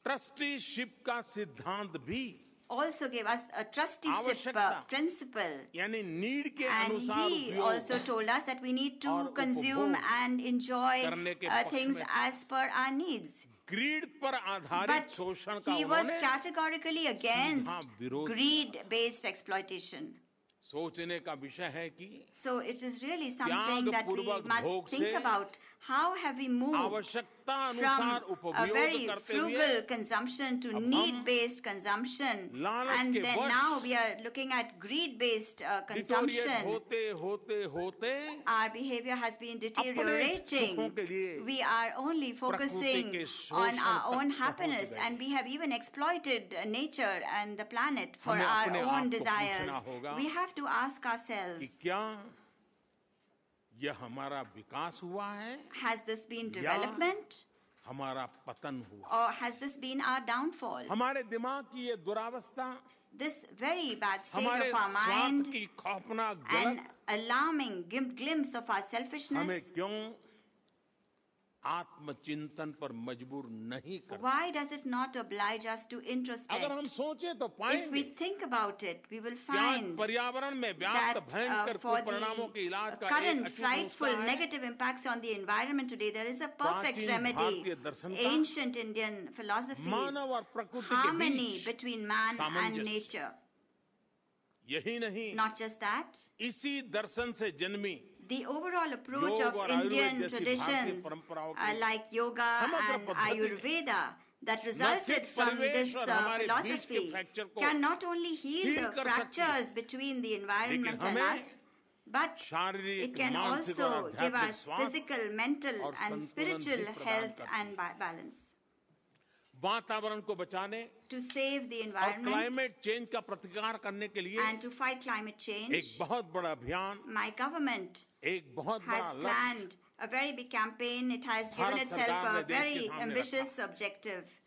trusteeship का सिद्धांत भी also gave us a trusteeship आवश्यकता। principle. यानी नीड के And अनुसार he उपयोग also told us that we need to और consume उपभोग and enjoy करने के पक्ष things में as per our needs. Greed पर आधारित But शोषण का he was उन्होंने categorically against विरोध किया। greed-based exploitation. सोचने का विषय है कि So it is really something that we त्यागपूर्वक must भोग think से about. How have we moved आवश्यकता अनुसार from a उपयोग very करते हुए frugal consumption to need-based consumption, लालच and के then वश now we are looking at greed-based deteriorate consumption. होते Our behavior has been deteriorating. सुखों के लिए We are only focusing के on शोषण our own तक पहुंच happiness, गए। and we have even exploited nature and the planet for हमें our अपने own आप को desires. पूछना होगा We have to ask कि ourselves, क्या यह हमारा विकास हुआ है has this been या development हमारा पतन हुआ? or has this been our downfall? हमारे दिमाग की ये दुरावस्था This very bad state हमारे of our स्वार्थ mind की खौफनाक and गलत alarming glimpse of our हमें selfishness, क्यों आत्मचिंतन पर मजबूर नहीं करता? why does it not oblige us to अगर हम introspect? सोचे तो If we पाएंगे think about it, we will कि आज find पर्यावरण में व्याप्त that भयंकर for कुपरिणामों के the इलाज का एक current अचूक frightful नुस्खा है। negative impacts on the environment today, there is a perfect प्राचीन remedy. भारतीय दर्शन का Ancient Indian philosophies, मानव और प्रकृति के harmony beach between man and सामंजस्य। nature. यही नहीं, Not just that, इसी दर्शन से जन्मी the overall approach योग of और आयुर्वेद Indian जैसी traditions भारतीय परंपराओं के like yoga समग्र and पद्धति Ayurveda that resulted सिर्फ from परिवेश this और हमारे बीच के philosophy फ्रैक्चर को can not only heal heal the कर सकती fractures between the environment लेकिन and हमें us, but शारीरिक, it can मानसिक और also give आध्यात्मिक us स्वास्थ्य physical, mental, और and संतुलन spiritual भी प्रदान health करती and balance. वातावरण को बचाने To save the और environment क्लाइमेट चेंज का प्रतिकार करने के लिए and to fight climate change, एक बहुत बड़ा अभियान, my government एक बहुत has बड़ा लक्ष्य planned a very big campaign. It has given Bharat itself सरकार a ने देश के very सामने ambitious objective.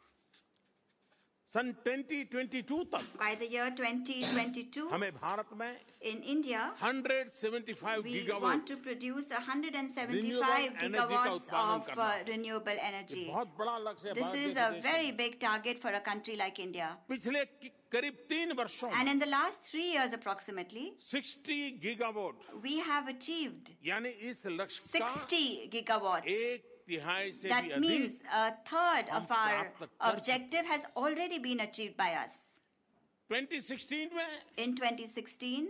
सन 2022 तक By the year 2022, हमें भारत में in India, 175 we gigawatt want to produce 175 Renewable energy का gigawatts उत्पादन of करना है। renewable energy. बहुत बड़ा लक्ष्य है This भारत is जैसे a देश very में। big target for a country like India. पिछले करीब 3 वर्षों And में in the last 3 years approximately, 60 gigawatt we have achieved यानी इस लक्ष्य का 60 gigawatts. एक तिहाई से भी That अधिक means a third हम of our प्राप्त कर objective has already been achieved by us. 2016 में In 2016,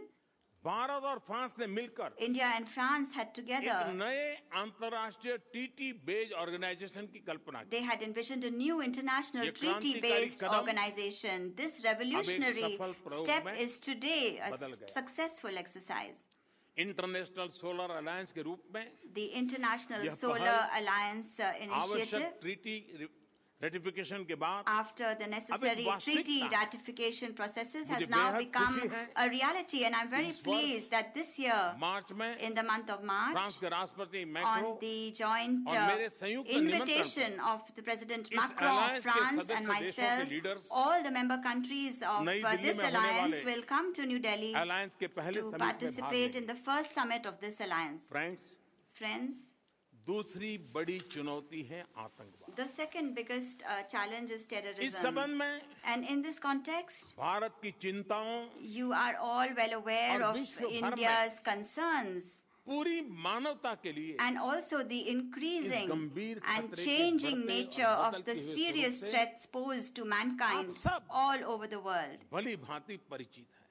भारत और फ्रांस ने मिलकर India and France had एक together, नए अंतर्राष्ट्रीय टीटी बेस्ड ऑर्गेनाइजेशन की कल्पना की। they had envisioned a new international ये क्रांतिकारी treaty-based Kadam organization. This revolutionary सफल प्रयोग step में is today a बदल गया। successful exercise. International solar alliance के रूप में The International यह Solar पहल Alliance initiative, आवश्यक ट्रीटी रेटिफिकेशन के बाद after the necessary वास्तविकता treaty ratification processes, has मुझे now बेहद become खुशी है a reality. And I'm very इस वर्ष pleased that this year, मार्च में in the month of March, France के राष्ट्रपति मैक्रो on the joint और मेरे संयुक्त invitation of the President इस Macron alliance of के France सदस्य and देशों के myself, leaders all the member countries of नई दिल्ली this में होने alliance वाले will come to New Delhi alliance के पहले to समिट में भाग participate in लेंगे। the first summit of this alliance. Friends, दूसरी बड़ी चुनौती है आतंकवाद। the second biggest challenge is इस terrorism. संबंध में And in this context, Bharat की चिंताओं you are all well aware और of विश्व भर में India's concerns पूरी मानवता के लिए and also the increasing इस गंभीर and खतरे के changing बढ़ते nature और of the बदलते हुए serious स्वरूप से threats posed to mankind आप सब all over the world. भली भांति परिचित है।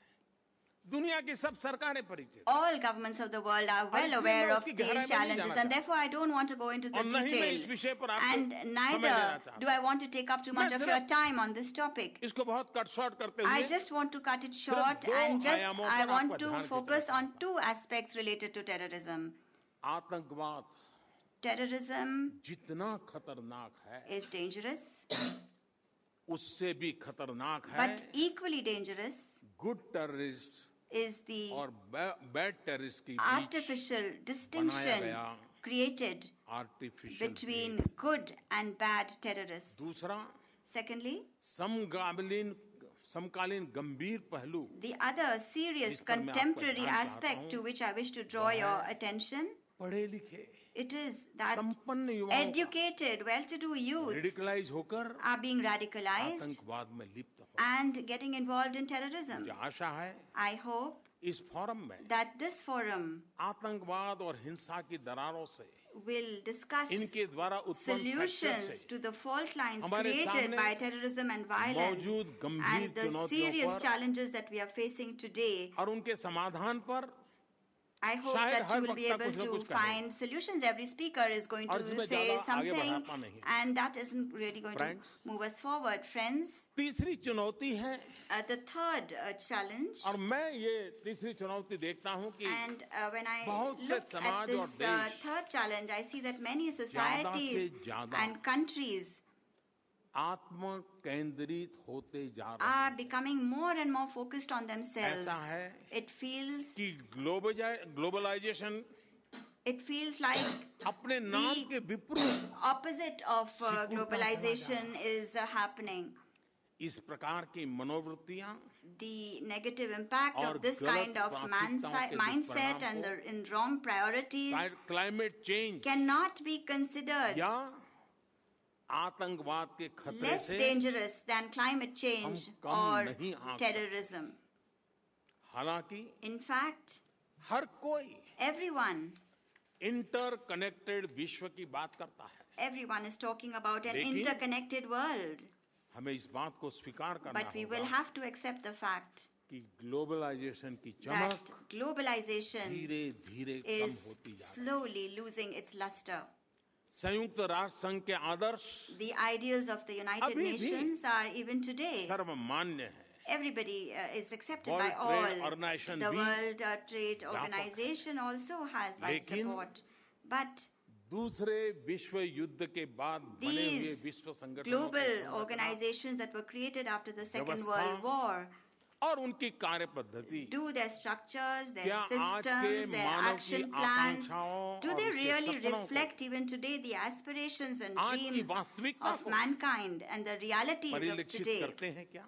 दुनिया की सब सरकारें परिचित All governments of the world are well इसलिए aware मैं of उसकी these गहराई में नहीं challenges, जाना and therefore I don't want to go into the और न ही मैं इस detail. विषय पर आपको And समय neither देना चाहता do I want to take up too much मैं of your सिर्फ time on this topic. इसको बहुत कट शॉर्ट करते I हुए just want to cut it short, दो and just आयामों I पर want आपका to ध्यान focus खींचना on two aspects related to terrorism. आतंकवाद Terrorism जितना खतरनाक है is dangerous, उससे भी खतरनाक है but equally dangerous good terrorist is the और बैड टेररिस्ट की बीच artificial distinction गया created artificial between good and bad terrorists. दूसरा Secondly, समकालीन गंभीर पहलू the other serious जिस पर मैं आपका contemporary ध्यान चाहता aspect हूं, to which I wish to draw your attention, पढ़े लिखे it is that संपन्न युवाओं educated, well-to-do youth रेडिकलाइज होकर are being radicalized आतंकवाद में लिप्त हो and getting involved in terrorism. मुझे आशा है I hope इस फोरम में that this forum आतंकवाद और हिंसा की दरारों से will discuss इनके द्वारा उत्पन्न solutions फ्रैक्चर से to the fault lines हमारे created सामने by terrorism and violence मौजूद गंभीर and the चुनौतियों serious पर challenges that we are facing today. और उनके समाधान पर I hope शायद that her you will be वक्ता able कुछ न to कुछ कहेगा। find solutions. Every speaker is going और to इसमें say ज़्यादा आगे something, बढ़ाता नहीं। and that isn't really going Friends, to move us forward. Friends, तीसरी चुनौती है the third challenge, और मैं ये तीसरी चुनौती देखता हूं कि and when I बहुत से look at समाज this और देश third challenge, I see that many societies ज़्यादा and countries आत्म केंद्रित होते जा रहे are हैं becoming more and more focused on themselves. ऐसा है It feels कि ग्लोबलाइजेशन like अपने नाम के विपरीत opposite of सिकुड़ता चला globalization is happening. इस प्रकार की मनोवृत्तियां The negative impact और of this गलत kind of प्राथमिकताओं के mindset दुष्परिणाम and in wrong priorities climate change cannot be considered या आतंकवाद के खतरे less से dangerous than climate change come or नहीं आंक terrorism. हालांकि In fact, हर कोई everyone इंटरकनेक्टेड विश्व की बात करता है is talking about an लेकिन interconnected world. हमें इस बात को स्वीकार करना But we will होगा have to accept the fact कि ग्लोबलाइजेशन की that चमक globalization धीरे-धीरे कम is होती जा रही है slowly losing its luster. संयुक्त राष्ट्र संघ के आदर्श The ideals of the United अभी भी Nations are even today. सर्वमान्य है Everybody is accepted World by Trade all. Organization The भी World Trade Organization also has wide लेकिन support. But दूसरे विश्व युद्ध के बाद बने हुए these विश्व संगठनों के global संगठन organizations that were created after the Second व्यवस्था World War और उनकी कार्य पद्धति do their structures, their क्या आज के systems, their मानव की action plans, आकांक्षाओं do और they उसके really सपनों को reflect even today the aspirations and आज की dreams वास्तविकता of को mankind and the realities of परिलक्षित today? करते हैं क्या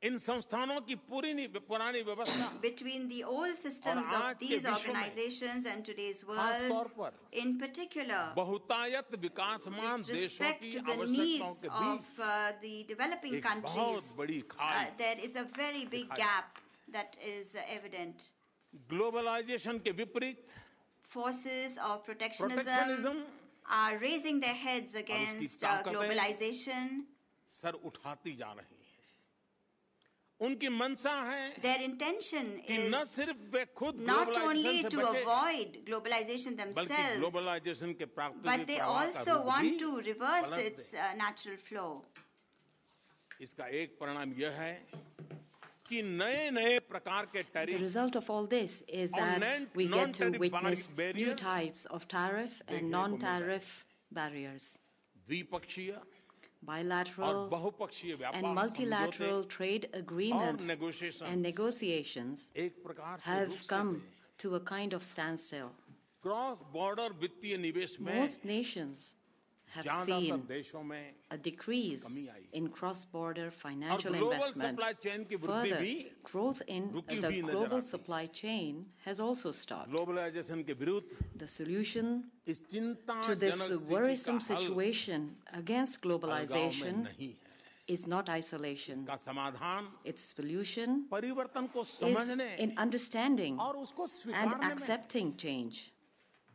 इन संस्थानों की पुरानी व्यवस्था Between the old systems और आज of के these विश्व में organizations and today's खास तौर world, पर in particular, बहुतायत विकासमान with देशों respect की to the आवश्यकताओं needs के of बीच the developing एक countries, बहुत बड़ी खाई there is a very big दिखाई। gap that is evident. Globalisation के विपरीत Forces of Protectionism protectionism are raising their heads against ताकतें globalization. सर उठाती जा रही हैं उनकी मंशा है Their intention कि न is सिर्फ वे खुद not only ग्लोबलाइजेशन से to बचे avoid globalization बल्कि themselves, ग्लोबलाइजेशन के प्राकृतिक but they प्रवाह का also रुख want भी to reverse पलट its दें। natural flow. इसका एक परिणाम यह है कि नए प्रकार के The tariff result of all this is और that we get to non-tariff witness new barriers types of tariff देखने and को non-tariff barriers, द्विपक्षीय और bilateral बहुपक्षीय व्यापार and multilateral trade agreements negotiations and negotiations एक प्रकार से रुक have से come थे। to a kind of standstill. Cross border वित्तीय निवेश में Most nations have ज्यादातर seen देशों में a decrease कमी आई। in cross-border financial global investment. supply chain की वृद्धि Further, भी growth in रुकी the हुई नजर global आती। supply chain has also stopped. Globalisation के विरुद्ध The solution इस to चिंताजनक this स्थिति worrisome का हल situation against अलगाव में globalization नहीं है is not isolation. इसका समाधान Its solution परिवर्तन को is समझने in understanding और उसको and स्वीकारने में accepting change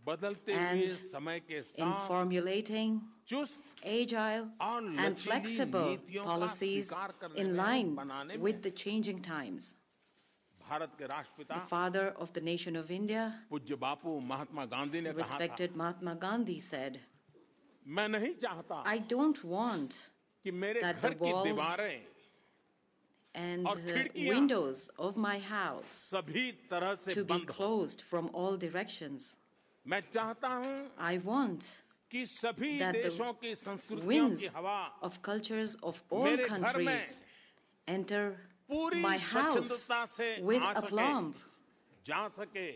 बदलते and हुए समय के in साथ formulating चुस्त agile और and लचीली flexible नीतियों का policies स्वीकार करने in में line बनाने में with the changing times. Bharat के the राष्ट्रपिता father of the nation of India, पूज्य बापू महात्मा गांधी ने कहा था, respected Mahatma Gandhi, said, मैं नहीं चाहता I don't want कि मेरे that घर the की walls दीवारें and और खिड़कियां windows of my house सभी तरह से to be बंद हो। closed from all directions. मैं चाहता हूं I want कि सभी that the देशों की संस्कृतियों winds की हवा of cultures of all मेरे घर में countries enter पूरी my house स्वच्छंदता से with आ सके, aplomb जा सके।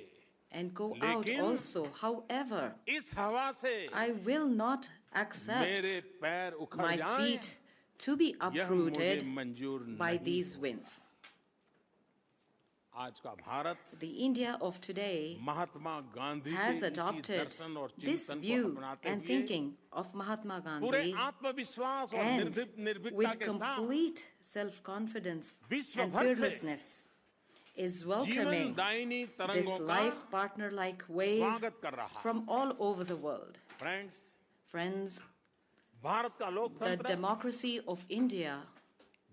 and go out लेकिन also. However, इस हवा से I will not accept मेरे पैर उखड़ my जाएं, feet to be यह मुझे uprooted मंजूर by नहीं। these winds. आज का Bharat The India of today Mahatma Gandhi has के इसी adopted दर्शन और this चिंतन को view अपनाते and हुए thinking of Mahatma पूरे Gandhi आत्मविश्वास और and निर्भीकता with के साथ complete self-confidence विश्व and भर से fearlessness is welcoming जीवनदायिनी this तरंगों का life partner-like wave स्वागत कर रहा है। from all over the world. Friends, Friends, Bharat का the लोकतंत्र democracy of India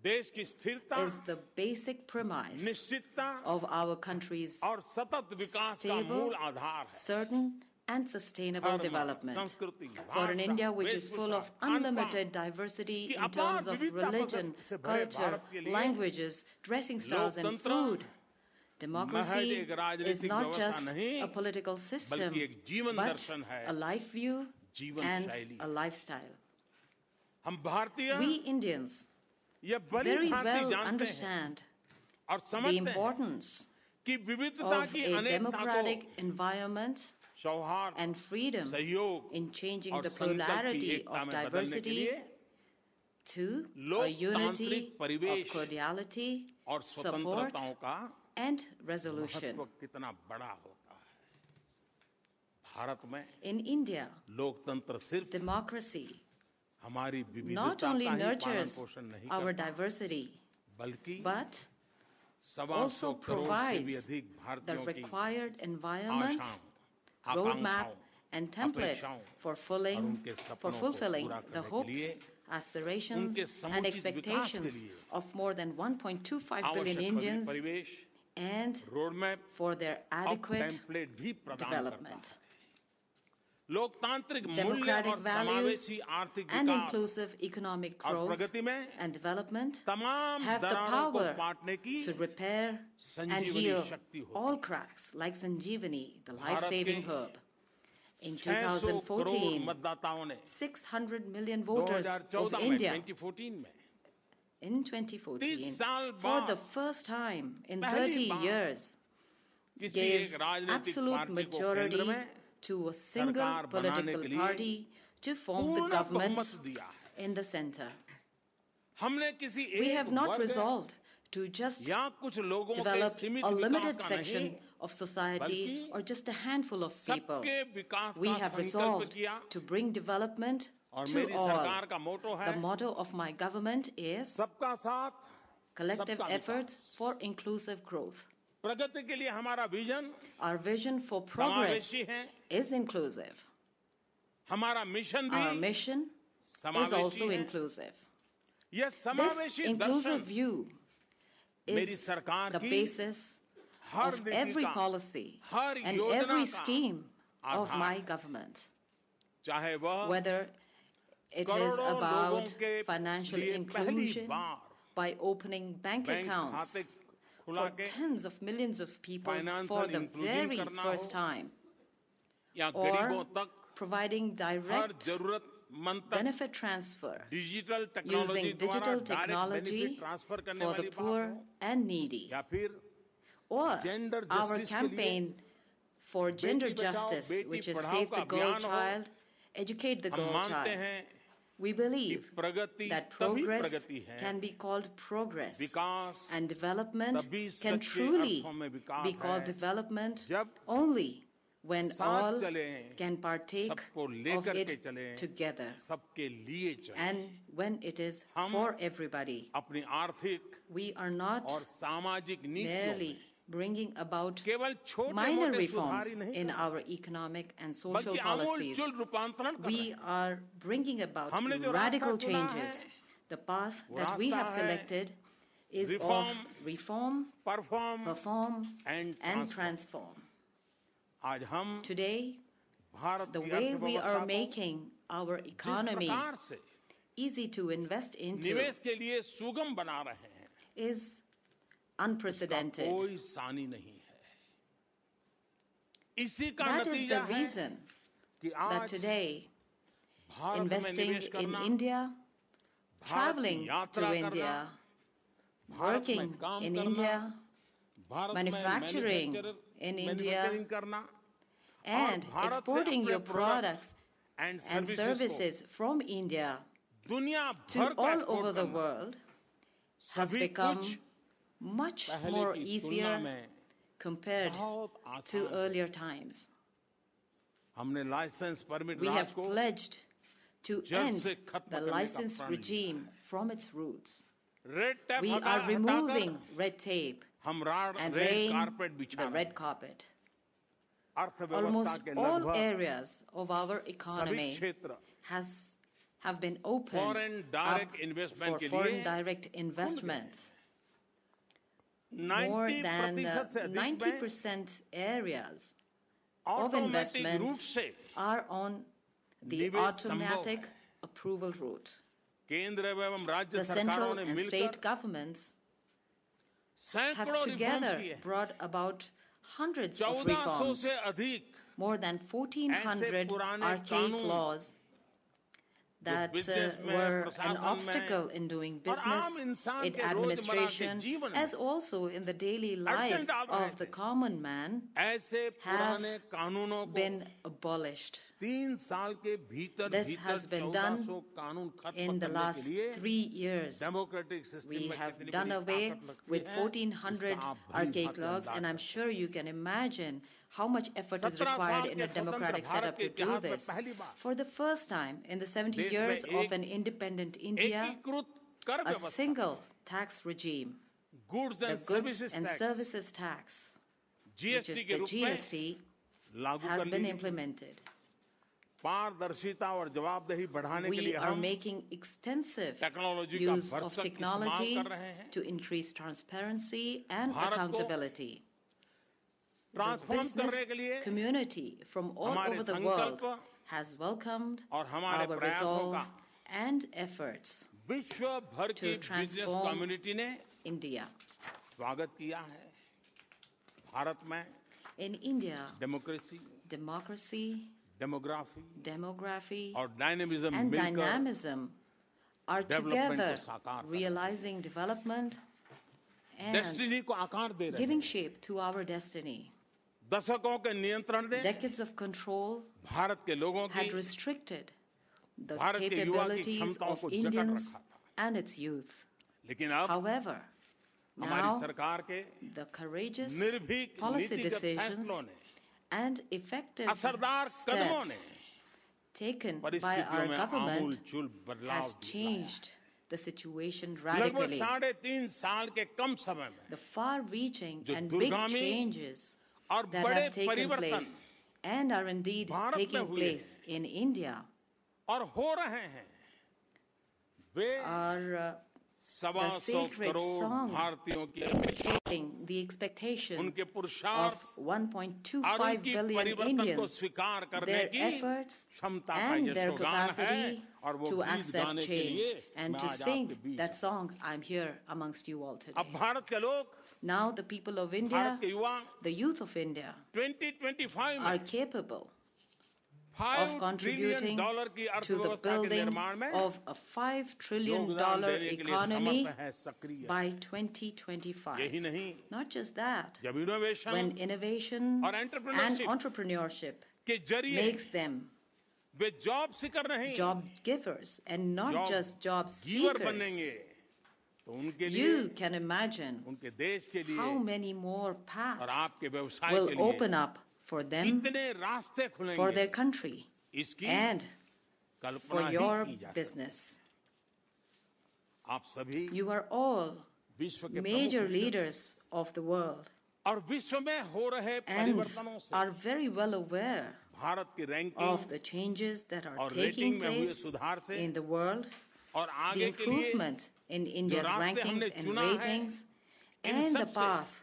देश की स्थिरता, is the basic premise निश्चितता of our country's और सतत विकास का stable, मूल आधार है। certain and sustainable धर्म, development. संस्कृति, For an भाषा, India which is full of वेशभूषा, unlimited खान-पान diversity की in अपार terms of विविधता religion, से भरे culture, भारत के लिए languages, dressing styles and लोकतंत्र food, democracy महज एक राजनीतिक is not व्यवस्था just नहीं, a political system, बल्कि एक जीवन but दर्शन है, a life view जीवन and शैली। a lifestyle. हम भारतीय We Indians यह बड़ी very भांति well जानते हैं understand और the समझते हैं importance कि विविधता of की a अनेकता democratic को environment सौहार्द, and freedom सहयोग in changing और the संकल्प की plurality एकता of में बदलने के diversity लिए to a लोकतांत्रिक unity of परिवेश cordiality, और support, स्वतंत्रताओं का and resolution. महत्व कितना बड़ा होता है। भारत में In India, लोकतंत्र सिर्फ democracy हमारी not विविधता only का ही पालन nurtures पोषण नहीं our करता, diversity, बल्कि but 125 also करोड़ से भी provides अधिक the भारतीयों की required environment, आशाओं, roadmap, आकांक्षाओं, and template अपेक्षाओं for उनके सपनों को fulfilling पूरा the करने के hopes, लिए aspirations, उनके and समुचित विकास के expectations लिए of more than 1.25 billion आवश्यक Indians परिवेश, and रोडमैप for their और adequate टेम्पलेट भी प्रदान करता development. है। लोकतांत्रिक मूल्य Democratic और values समावेशी आर्थिक and विकास inclusive economic और growth प्रगति में and development तमाम have the दरारों को power पाटने की to repair and Sanjeevani heal शक्ति होती all है। cracks like Sanjeevani, the Bharat life-saving के herb. In 600 करोड़ 2014, मतदाताओं ने 600 million voters of 2014 में India 2014 में in 2014, 30 साल for बाद the first time in पहली 30 बार years, किसी gave एक राजनीतिक absolute पार्टी को majority केंद्र में to a single सरकार बनाने political के लिए party to form the पूर्ण government बहुमत दिया है। in the center. हमने किसी We एक have not वर्ग resolved to just या कुछ लोगों के develop सीमित a विकास limited का section नहीं, of society बल्कि or just a handful of people. सबके विकास We का have संकल्प resolved किया to bring development और to मेरी all. सरकार का मोटो है The motto of my government is सबका साथ collective सबका efforts Vikas. for inclusive growth. प्रगति के लिए हमारा vision Our vision for progress समावेशी है, is inclusive. हमारा मिशन Our भी mission is समावेशी also है। inclusive. यह This समावेशी inclusive दर्शन view मेरी is सरकार the की basis हर of नीति every का, policy हर and योजना every का scheme of आधार my है। government. चाहे वह Whether it is करोड़ों लोगों about के financial लिए पहली inclusion bar by opening bank bank accounts खाते खुला for के tens of millions of people financial for the inclusion very करना first हो, time, या गरीबों or तक providing हर direct जरूरतमंद तक benefit transfer digital technology using द्वारा digital direct technology benefit transfer करने for the वाली बात poor हो, and needy, या फिर or Gender our justice के लिए campaign for gender Beti Bachao, justice, बेटी which is पढ़ाओ save का the girl अभियान हो, child, educate the हम girl मानते child. हैं We believe प्रगति that तभी progress प्रगति है, can be called progress Vikas and development तभी can सच्चे truly अर्थों में विकास be called है, development जब only when साथ all चलें, can partake सबको of लेकर के it चलें, together सबके लिए चलें। and when it is हम for everybody. अपनी आर्थिक We are not और सामाजिक नीतियों merely में bringing about केवल minor छोटे-मोटे reforms सुधार ही नहीं in करते, our economic and social बल्कि policies. आमूल रूपांतरण कर रहे We हैं। are bringing about हमने जो radical रास्ता चुना changes. है, The path वो that we रास्ता have है selected is reform, of reform, perform, and transform. आज हम Today, भारत the की way we अर्थव्यवस्था are को making our जिस economy प्रकार से easy to invest into निवेश के लिए सुगम बना रहे हैं, is इसका unprecedented. कोई सानी नहीं है. इसी का That is नतीजा the है reason कि that आज today, भारत में investing निवेश in करना, India, भारत की traveling यात्रा to करना, India, भारत में working काम in करना, India, भारत में manufacturing in India, मैन्युफैक्चरिंग करना and भारत से exporting अपने your products products and and services from India को दुनिया to भर का all export over the करना world has सभी become कुछ much पहले more की तुलना easier में compared बहुत to आसान. earlier times. हमने licence permit We Raj have को pledged to जड़ end से खत्म the करने का license प्रण लिया regime from its roots. Red tap We are हटाकर removing red tape हम and रेड laying कारपेट बिछा the रहे red हैं. carpet. अर्थव्यवस्था Almost के all लगभग areas of our सभी economy क्षेत्र have been opened Foreign up direct investment for के foreign लिए direct investment. More 90% than से अधिक में 90% areas of automatic investment route से are on the निवेश automatic संभव approval route. केंद्र एवं राज्य The सरकारों central ने and मिलकर state governments have सैकड़ों रिफॉर्म्स together किए हैं. brought about hundreds of 1400 reforms. से अधिक More than 1,400 पुराने archaic कानून laws that business में, were an प्रशासन में, obstacle in doing और आम business, इंसान in के रोजमर्रा के administration, जीवन में as also in the daily lives डाल रहे of the थे. common man, ऐसे पुराने कानूनों को been abolished. 3 साल के भीतर This भीतर has been done 1400 कानून खत्म in the करने last के लिए 3 years. डेमोक्रेटिक सिस्टम We में have कितनी done बड़ी away ताकत लगती with है, 1,400 इसका आप भली archaic भांति laws, and अंदाजा I'm sure you can imagine how much effort is 17 required साल in के a democratic स्वतंत्र setup भारत के to do इतिहास में this. पहली बार For the first time in the 70 देश में years of एक an independent India, एकीकृत कर a व्यवस्था single tax regime, goods the and goods services and tax services tax, which GST is के the रूप में GST, लागू has कर been ली. implemented. पारदर्शिता और जवाबदही बढ़ाने के We लिए are हम making extensive टेक्नोलॉजी का use of भरसक इस्तेमाल technology कर रहे हैं. to increase transparency and Bharat को accountability. The ट्रांसफॉर्म करने business के लिए community from all हमारे over the संकल्प world has welcomed और हमारे our प्रयासों resolve का and efforts विश्व भर की to बिजनेस transform कम्युनिटी ने India. स्वागत किया है. भारत में In India, democracy, democracy, demography demography, और डायनेमिज्म and मिलकर dynamism are development together को साकार कर रहे हैं. realizing development and डेस्टिनी को आकार दे रहे giving हैं. shape to our destiny. दशकों के नियंत्रण ने Decades of control भारत के लोगों had की restricted the भारत के युवा की capabilities क्षमताओं of को जकड़ Indians रखा था. and its youth. लेकिन अब However, हमारी now सरकार के the courageous निर्भीक policy नीतिगत decisions फैसलों ने and effective असरदार कदमों ने steps taken by परिस्थितियों our में government आमूलचूल बदलाव has लाया. changed the situation लगभग radically. 3.5 साल के कम समय में The far-reaching जो and big दूरगामी changes और that बड़े have taken परिवर्तन place and are indeed Bharat में taking हुए place in India और हो रहे हैं, वे are 125 sacred करोड़ song भारतीयों की indicating the expectation उनके of पुरुषार्थ और 1.25 उनकी billion परिवर्तन को Indians, स्वीकार करने their की efforts क्षमता का and ये their स्लोगान है. capacity और वो to गीत accept गाने के change लिए and मैं to आज sing आपके बीच that हूं. song. I'm here amongst you all today. अब भारत के लोग, Now the people of Bharat India, के युवा the youth of India, 2025 are में capable of $5 contributing ट्रिलियन की to the अर्थव्यवस्था के building निर्माण में of a $5 trillion योगदान देने के लिए economy समर्थ है, सक्रिय. by यही 2025. नहीं, Not just that, जब इनोवेशन when innovation और and एंटरप्रेन्योरशिप entrepreneurship के जरिए makes them वे जॉब सीकर नहीं, job givers and not job just job giver seekers, बनेंगे, तो उनके लिए, you can imagine उनके देश के लिए how many more और paths आपके व्यवसाय will के open लिए up for them, इतने रास्ते for खुलेंगे, their country, इसकी and for Kalpana he your की जा सकती. business. आप सभी You are all विश्व के major प्रमुख leaders of the world और विश्व में हो रहे and परिवर्तनों से are very well aware Bharat की of ranking the changes that are और taking रेटिंग में हुए place सुधार से in the world और the आगे के लिए improvement in India's रास्ते rankings हमने and चुना है, ratings, इन and the सब से path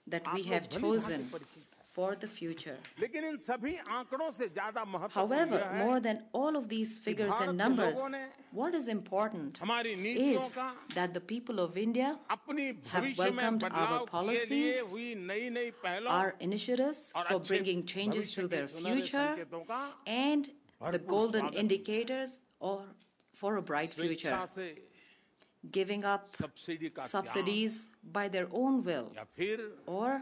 that we आप have लोग भली भांति chosen परिचित हैं। for the future. लेकिन इन सभी आंकड़ों से ज्यादा महत्वपूर्ण However, यह more है than all of these figures Bharat and के numbers, लोगों ने what is important हमारी नीतियों is का that the people of India अपनी have भविष्य में welcomed बदलाव our के लिए policies, हुई नई नई पहलों our initiatives और for अच्छे bringing changes भविष्य to के their सुनहरे future, संकेतों का and the भरपूर golden स्वागत है। indicators or for a bright future, स्वेच्छा से giving up सब्सिडी का subsidies by their own will, त्याग या फिर or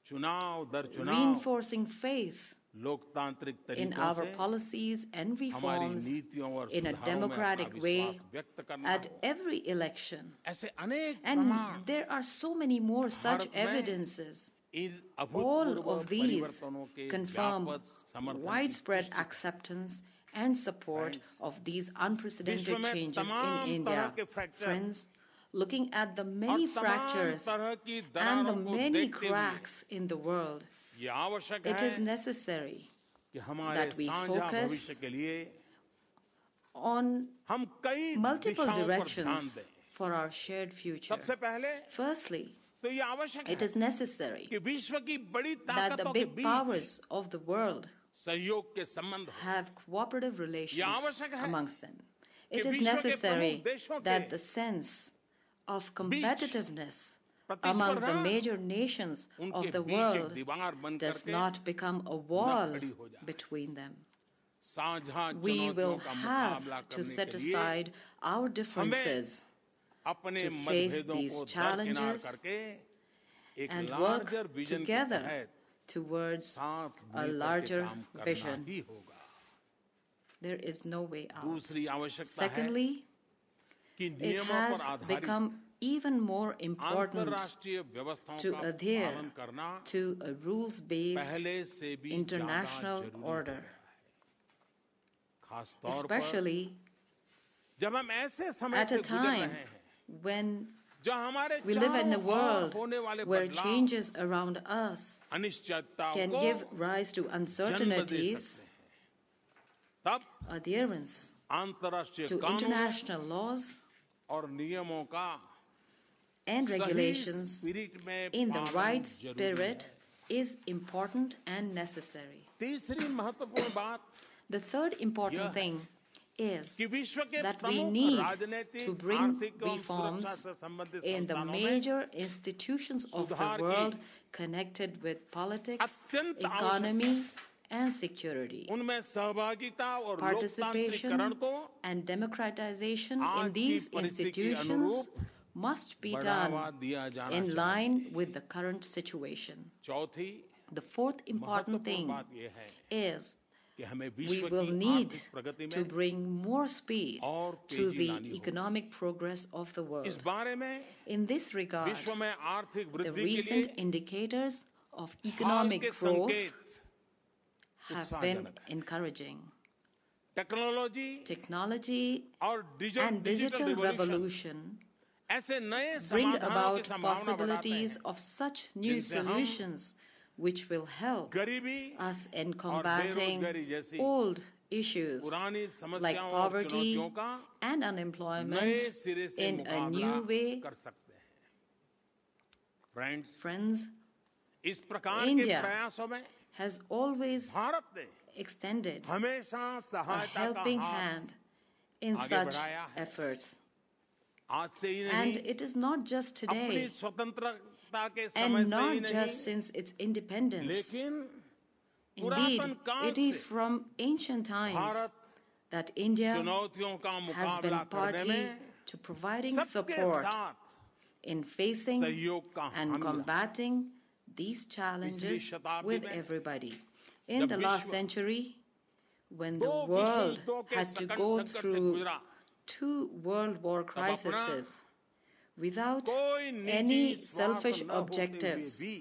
चुनाव दर चुनाव reinforcing faith लोकतांत्रिक in तरीकों our से policies and हमारी reforms नीतियों और in a सुधारों में अपना democratic way विश्वास व्यक्त करना at हो। every election. ऐसे अनेक And प्रमाण there are so many more such Bharat में evidences. इन All अभूतपूर्व of these परिवर्तनों के confirm व्यापक समर्थन की widespread पुष्टि acceptance and support of these unprecedented विश्व में changes तमाम in तरह India. के fracture Friends, looking at the और many तमाम fractures तरह की and the दरारों को many देखते हुए cracks in the world, ये आवश्यक it is है necessary कि हमारे that we साझा focus भविष्य के लिए on हम कई multiple दिशाओं पर ध्यान directions दें। for our shared future. सबसे पहले Firstly, तो ये आवश्यक it है is necessary कि विश्व की बड़ी that the ताकतों के big beach powers of the world सहयोग के संबंध हो। have cooperative relations आवश्यक है amongst them. It कि is विश्व के necessary प्रमुख देशों that के the sense of competitiveness प्रतिस्पर्धा among the major nations उनके of the बीच एक world दीवार बन does करके not become a wall खड़ी हो जाए। between them. साझा We चुनौतियों will का have मुकाबला to करने set के लिए aside our differences अपने to face मतभेदों these को दरकिनार challenges करके एक and लार्जर work विजन के together तहत towards साथ a मिलकर के larger काम करना vision. ही होगा। There is no way out. दूसरी आवश्यकता है Secondly, कि it नियमों पर has आधारित become even more important अंतर्राष्ट्रीय व्यवस्थाओं to का adhere पालन करना to a rules-based पहले से भी international ज़्यादा जरूरी order, हो गया है। खास तौर पर especially जब हम ऐसे समय at से a गुजर time रहे हैं when जब हमारे we live in a चारों ओर world होने वाले where बदलाव changes around us अनिश्चितताओं can को give rise to जन्म दे uncertainties, सकते हैं। तब adherence अंतर्राष्ट्रीय to कानून international laws और नियमों का and सही regulations स्पिरिट में in the पालन right जरूरी spirit है। is important and necessary. तीसरी महत्वपूर्ण बात The third important thing is कि विश्व के that we प्रमुख need राजनीतिक to bring आर्थिक एवं reforms सुरक्षा से संबंधित in the संस्थानों में major institutions of सुधार the की world connected with politics, अत्यंत economy, and security. उनमें सहभागिता और Participation लोकतांत्रिकरण को and democratization आज in की these परिस्थिति के institutions अनुरूप must be बढ़ावा done दिया जाना in चाहिए। line with the current situation. चौथी The fourth important महत्वपूर्ण thing बात यह है is कि हमें we विश्व will की need आर्थिक प्रगति to में bring more speed और to तेजी the लानी होगी। economic progress of the इस world. बारे में In this regard, विश्व में आर्थिक the वृद्धि के recent लिए indicators of हाल economic के growth संकेत have been उत्साहजनक है। encouraging. टेक्नोलॉजी Technology और and digital revolution revolution ऐसे नए bring समाधानों की about संभावना बढ़ाते possibilities हैं of such new जिनसे हम solutions which will help गरीबी us in और combating बेरोजगारी जैसी old issues पुरानी like समस्याओं और poverty चुनौतियों का and नए unemployment सिरे से in a मुकाबला new way. कर सकते हैं। फ्रेंड्स, Friends, इस प्रकार के India प्रयासों में has always भारत ने extended हमेशा a सहायता का helping हाथ hand in आगे such बढ़ाया है। efforts. आज से ही And नहीं it is not just अपनी today स्वतंत्रता के समय and से ही not नहीं just since its independence. लेकिन Indeed, पुरातन काल it is से from ancient times Bharat that India चुनौतियों का has been मुकाबला करने party में to providing सबके support साथ in facing सहयोग का and हामी रहा। combating these challenges शताब्दी with में everybody. In जब the last विश्व century, when the दो world विश्व युद्धों के had to सकंठ go संकट से through गुजरा, 2 world war crises without कोई निजी any स्वार्थ selfish न होते हुए objectives भी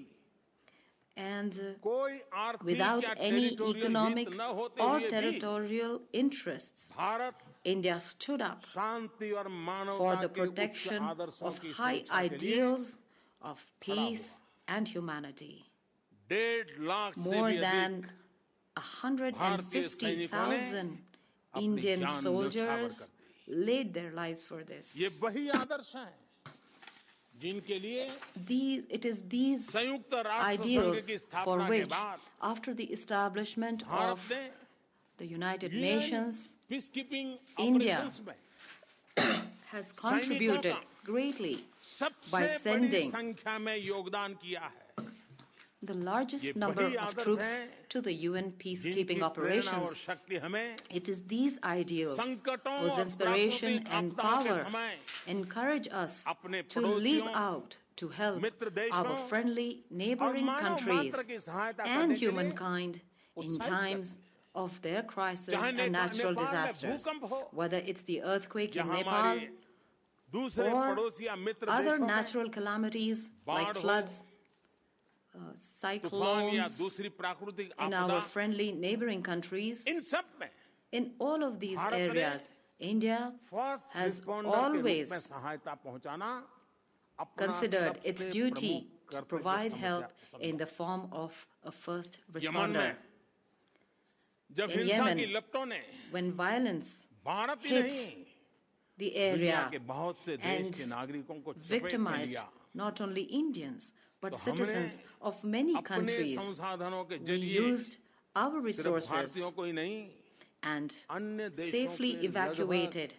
and कोई आर्थिक without या any टेरिटोरियल economic हित न होते or हुए भी territorial interests, Bharat India stood up शांति और for मानवता the के उच्च protection आदर्शों of की high सुरक्षा के लिए ideals of peace and humanity. 1.5 lakh से More भी than अधिक 150,000 अपनी Indian जान न्यौछावर soldiers कर दी। laid their lives for this. ये वही आदर्श हैं जिनके लिए It is these संयुक्त राष्ट्र संघ ideals की for स्थापना के which, बाद after the establishment Bharat of ने the United UN Nations, peacekeeping India operations में has contributed greatly by सबसे बड़ी sending संख्या में योगदान किया है the largest ये number वही of आदर्श troops हैं to the UN जिनकी peacekeeping प्रेरणा operations. और शक्ति हमें It is these ideals संकटों whose और inspiration प्राकृतिक and आपदाओं के power समय encourage us अपने to leap पड़ोसियों, out to help मित्र देशों our friendly neighboring और मानव countries मात्र की सहायता and करने के लिए humankind in उत्साहित times of their crisis चाहे and natural नेपाल में disasters, भूकंप हो, whether it's the earthquake in जहाँ Nepal हमारे दूसरे or पड़ोसी या मित्र other देशों में natural calamities like बाढ़ हो, floods, तूफान या cyclones दूसरी प्राकृतिक in आपदा our friendly neighboring countries. इन सब में In all of these Bharat ने areas, India first has responder के रूप always में सहायता पहुंचाना अपना considered its सबसे duty प्रमुख to कर्तव्य provide help समझा। in the form of a first Yemen responder. में जब In हिंसा Yemen, की लपटों ने when violence Bharat he hit नहीं the दुनिया area के बहुत से देश and के नागरिकों को चपेट में victimized लिया not only Indians but तो हमने citizens of many अपने countries, संसाधनों के we जरिए used our सिर्फ resources भारतीयों को ही नहीं and अन्य देशों safely के evacuated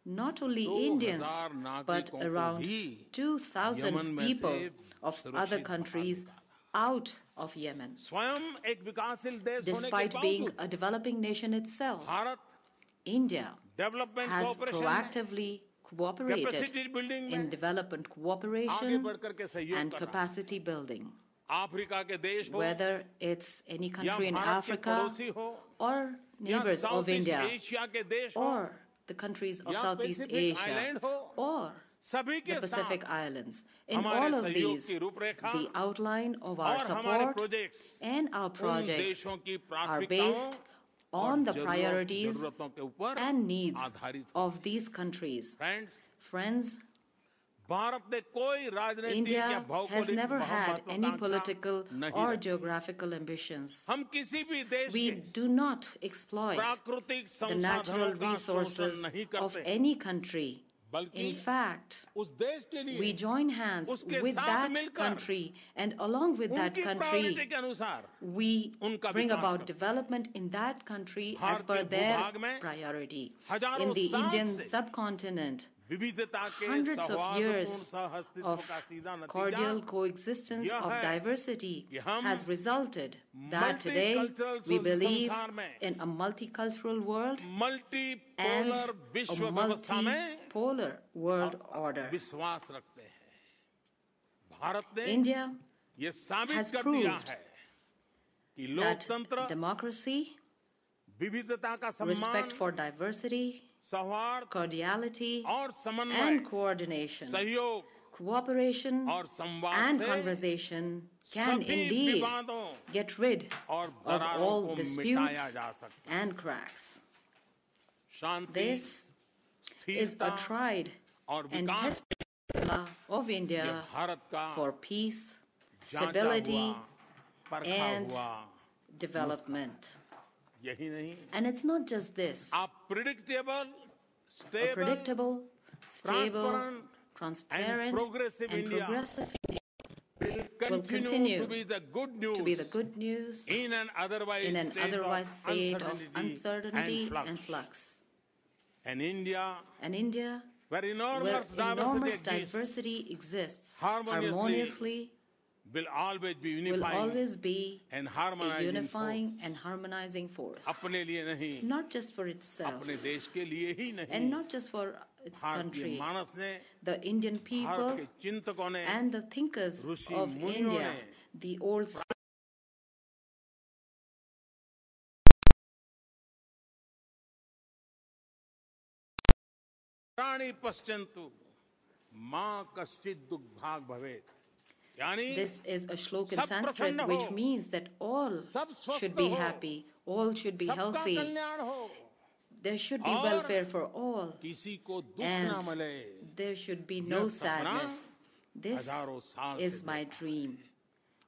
not only 2000 Indians but नागरिकों को around भी 2,000 यमन में people से of other सुरक्षित countries out of Yemen. स्वयं एक विकासशील देश होने के Despite being बावजूद a developing nation itself, Bharat India development has cooperation proactively cooperated capacity building in में development आगे cooperation बढ़कर के सहयोग and कर रहा है capacity building. अफ्रीका के देश हो Whether it's any या country in भारत के Africa पड़ोसी हो or या neighbors of south east India Asia के देश हो or the countries of या Southeast पैसिफिक Asia आइलैंड हो or सभी the के Pacific साथ Islands. In हमारे all of सहयोग these, की रूपरेखा the outline of our और हमारे support प्रोजेक्ट्स and our उन projects देशों की are प्राथमिकताओं based on the priorities जरूरतों के ऊपर and needs आधारित of these countries. Friends Friends, Bharat ने कोई राजनीतिक या India has भौगोलिक never had any महत्वाकांक्षा political नहीं or रखी। geographical ambitions. हम किसी भी देश We के do not exploit प्राकृतिक the natural संसाधनों का शोषण resources नहीं of करते any country. बल्कि In fact, उस देश के लिए we join hands उसके with साथ that मिलकर country, and along with that उनकी country, प्रायोरिटी के अनुसार we उनका bring विकास about करते। development in that country as Bharat per के their भूभाग में priority. हजारों In the साल Indian से subcontinent, विविधता के hundreds of सौहार्दपूर्ण years सहअस्तित्व of का सीधा नतीजा cordial coexistence यह of है diversity कि हम has resulted that today multicultural we believe संसार में in a multicultural world and multipolar a विश्व व्यवस्था में multipolar world order. विश्वास रखते हैं भारत ने India ये साबित has कर दिया proved है कि that लोकतंत्र democracy, विविधता का सम्मान respect for diversity, सौहार्द cordiality, और समन्वय and coordination, सहयोग cooperation और संवाद and से conversation can सभी indeed विवादों get rid और of दरारों all को disputes मिटाया जा सकता है and cracks. Shanti This is स्थिरता a tried और and Vikas tested formula of ये India भारत का for peace, जांचा stability, हुआ परखा and हुआ development. यही नहीं And it's not just this. आप predictable A stable predictable, stable, transparent, and progressive and India progressive India will continue to be the good news to be the good news in an otherwise in an state otherwise of state of uncertainty flux. and flux. And India, And India, where where enormous enormous exists, diversity exists, harmoniously harmoniously will always be will unifying always be and a harmonizing unifying force. and harmonizing force, अपने लिए नहीं, not just for itself अपने देश के लिए ही and नहीं, not just for its भारतीय country. मानस ने, The Indian भारत people के चिंतकों ने, and the thinkers Rishi of मुनियों India, ने the old प्राणी पश्चन्तु माँ कश्चित् दुग्भाग भवेत् यानी This is a shloka in सब Sanskrit प्रसन्न which हो, means that all सब स्वस्थ should be हो, happy, all should be सबका healthy, कल्याण हो, there should be और welfare for all, किसी को दुख and ना मिले there should be no यह सपना sadness. This हजारों साल is से my dream.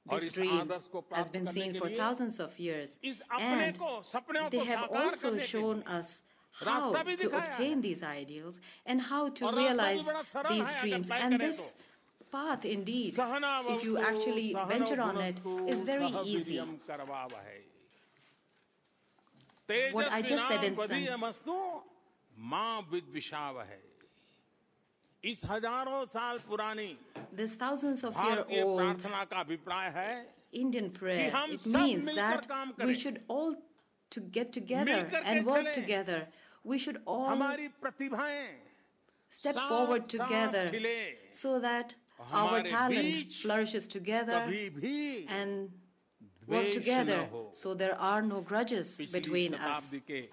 और This इस dream आदर्श को has प्राप्त been करने seen के for लिए thousands of years, इस अपने and को सपनों they को have साकार also करने के shown लिए us how रास्ता भी to दिखाया obtain है these ideals and how to और रास्ता भी realize बड़ा सरल these है अगर dreams. तय And करें this तो path, indeed, सहना if you actually venture on it, is very easy. What I just said in sense. माँ विद्विषाव है इस हजारों साल पुरानी This thousands of year भारतीय old प्रार्थना का अभिप्राय है Indian prayer, हम it सब means मिलकर that काम we करें। should all to get together मिलकर के and work चलें। together. We should all हमारी प्रतिभाएं step साथ forward साथ together खिले so that our हमारे talent बीच flourishes together कभी भी and work द्वेष together न हो। so there are no grudges पिछली between us. शताब्दी के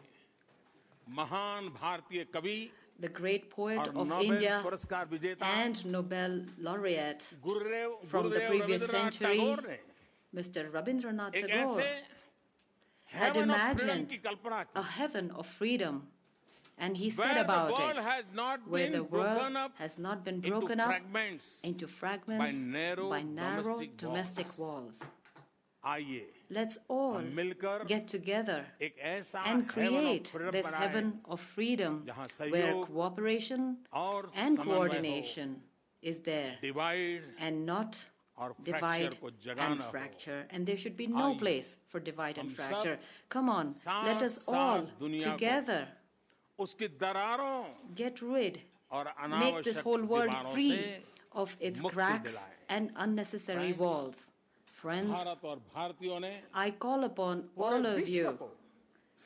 महान भारतीय कवि The great poet और of नोबेल India पुरस्कार विजेता and Nobel laureate from the Gurudev previous Rabindranath century, Tagore ने Mr. Rabindranath एक Tagore, ऐसे had heaven of freedom imagined की कल्पना की a heaven of freedom. And he where said the about world it, has not where been the world broken up has not been into broken up fragments into fragments by narrow domestic walls. आइए Let's all हम मिलकर get together एक ऐसा and heaven of create freedom this बनाएं heaven of freedom जहाँ where सहयोग cooperation और and समन्वय हो, coordination is there divide and not और divide fracture को जगह and न हो। fracture. And there should be no आइए, place for divide and हम fracture. सब Come on, let us all दुनिया को together उसकी दरारों get rid, और make this अनावश्यक whole world दीवारों free से of its मुक्ति cracks दिलाएं। and unnecessary Friends, walls. Friends, Bharat और भारतीयों ने I call upon पूरे all of विश्व you को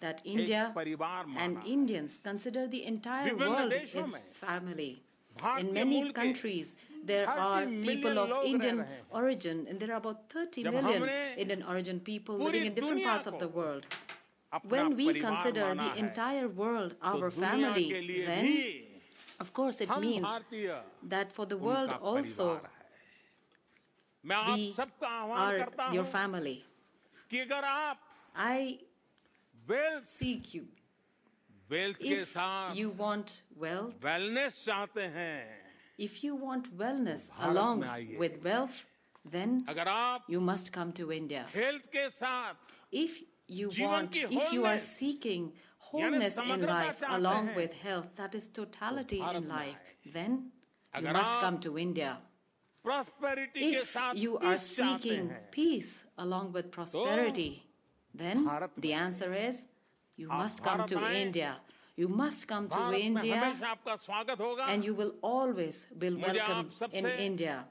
that India परिवार and माना है। Indians consider the entire विभिन्न world देशों its में family. भारतीय In many मूल के countries, there 30 are million people of लोग रह Indian रहे हैं। origin, and there are about 30 जब million हमने Indian origin people पूरी living in different दुनिया parts of को the world. अपना When we परिवार consider माना the है, entire world तो our दुनिया के family, लिए then, भी of course, it हम means भारतीय that for the world उनका also, परिवार है। मैं आप we सबका आह्वान करता are your हूँ family. कि अगर आप I वेल्थ seek you. के If साथ you want wealth, वेलनेस चाहते हैं, if you want wellness Bharat along में आइए। with wealth, then अगर आप you must come to India. Health के साथ If you जीवन want, की if you are wholeness, seeking wholeness in समग्रता life चाहते along हैं, with health, that is totality Bharat in में life, आए। then you अगर must आप come to India. प्रॉस्पेरिटी के If साथ you are पीस चाहते seeking हैं, peace along with prosperity, then Bharat में the answer is you आप must come भारत to आएं, India. You must come to Bharat में India, हमेशा आपका स्वागत होगा। and you will always be मुझे welcome आप सबसे in India.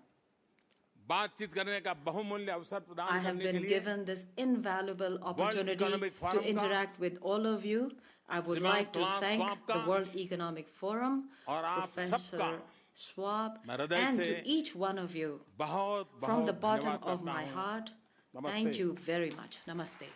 बातचीत करने का बहुमूल्य अवसर I प्रदान have करने के been लिए given this invaluable opportunity Economic Forum to का interact with all of you. I would श्रीमान like to class thank swab the का World Economic Forum, और आप Professor सबका Schwab, मैं हृदय and से to each one of you बहुत from the बहुत bottom धन्यवाद of करता my हूँ। heart. Namaste. Thank you very much. Namaste.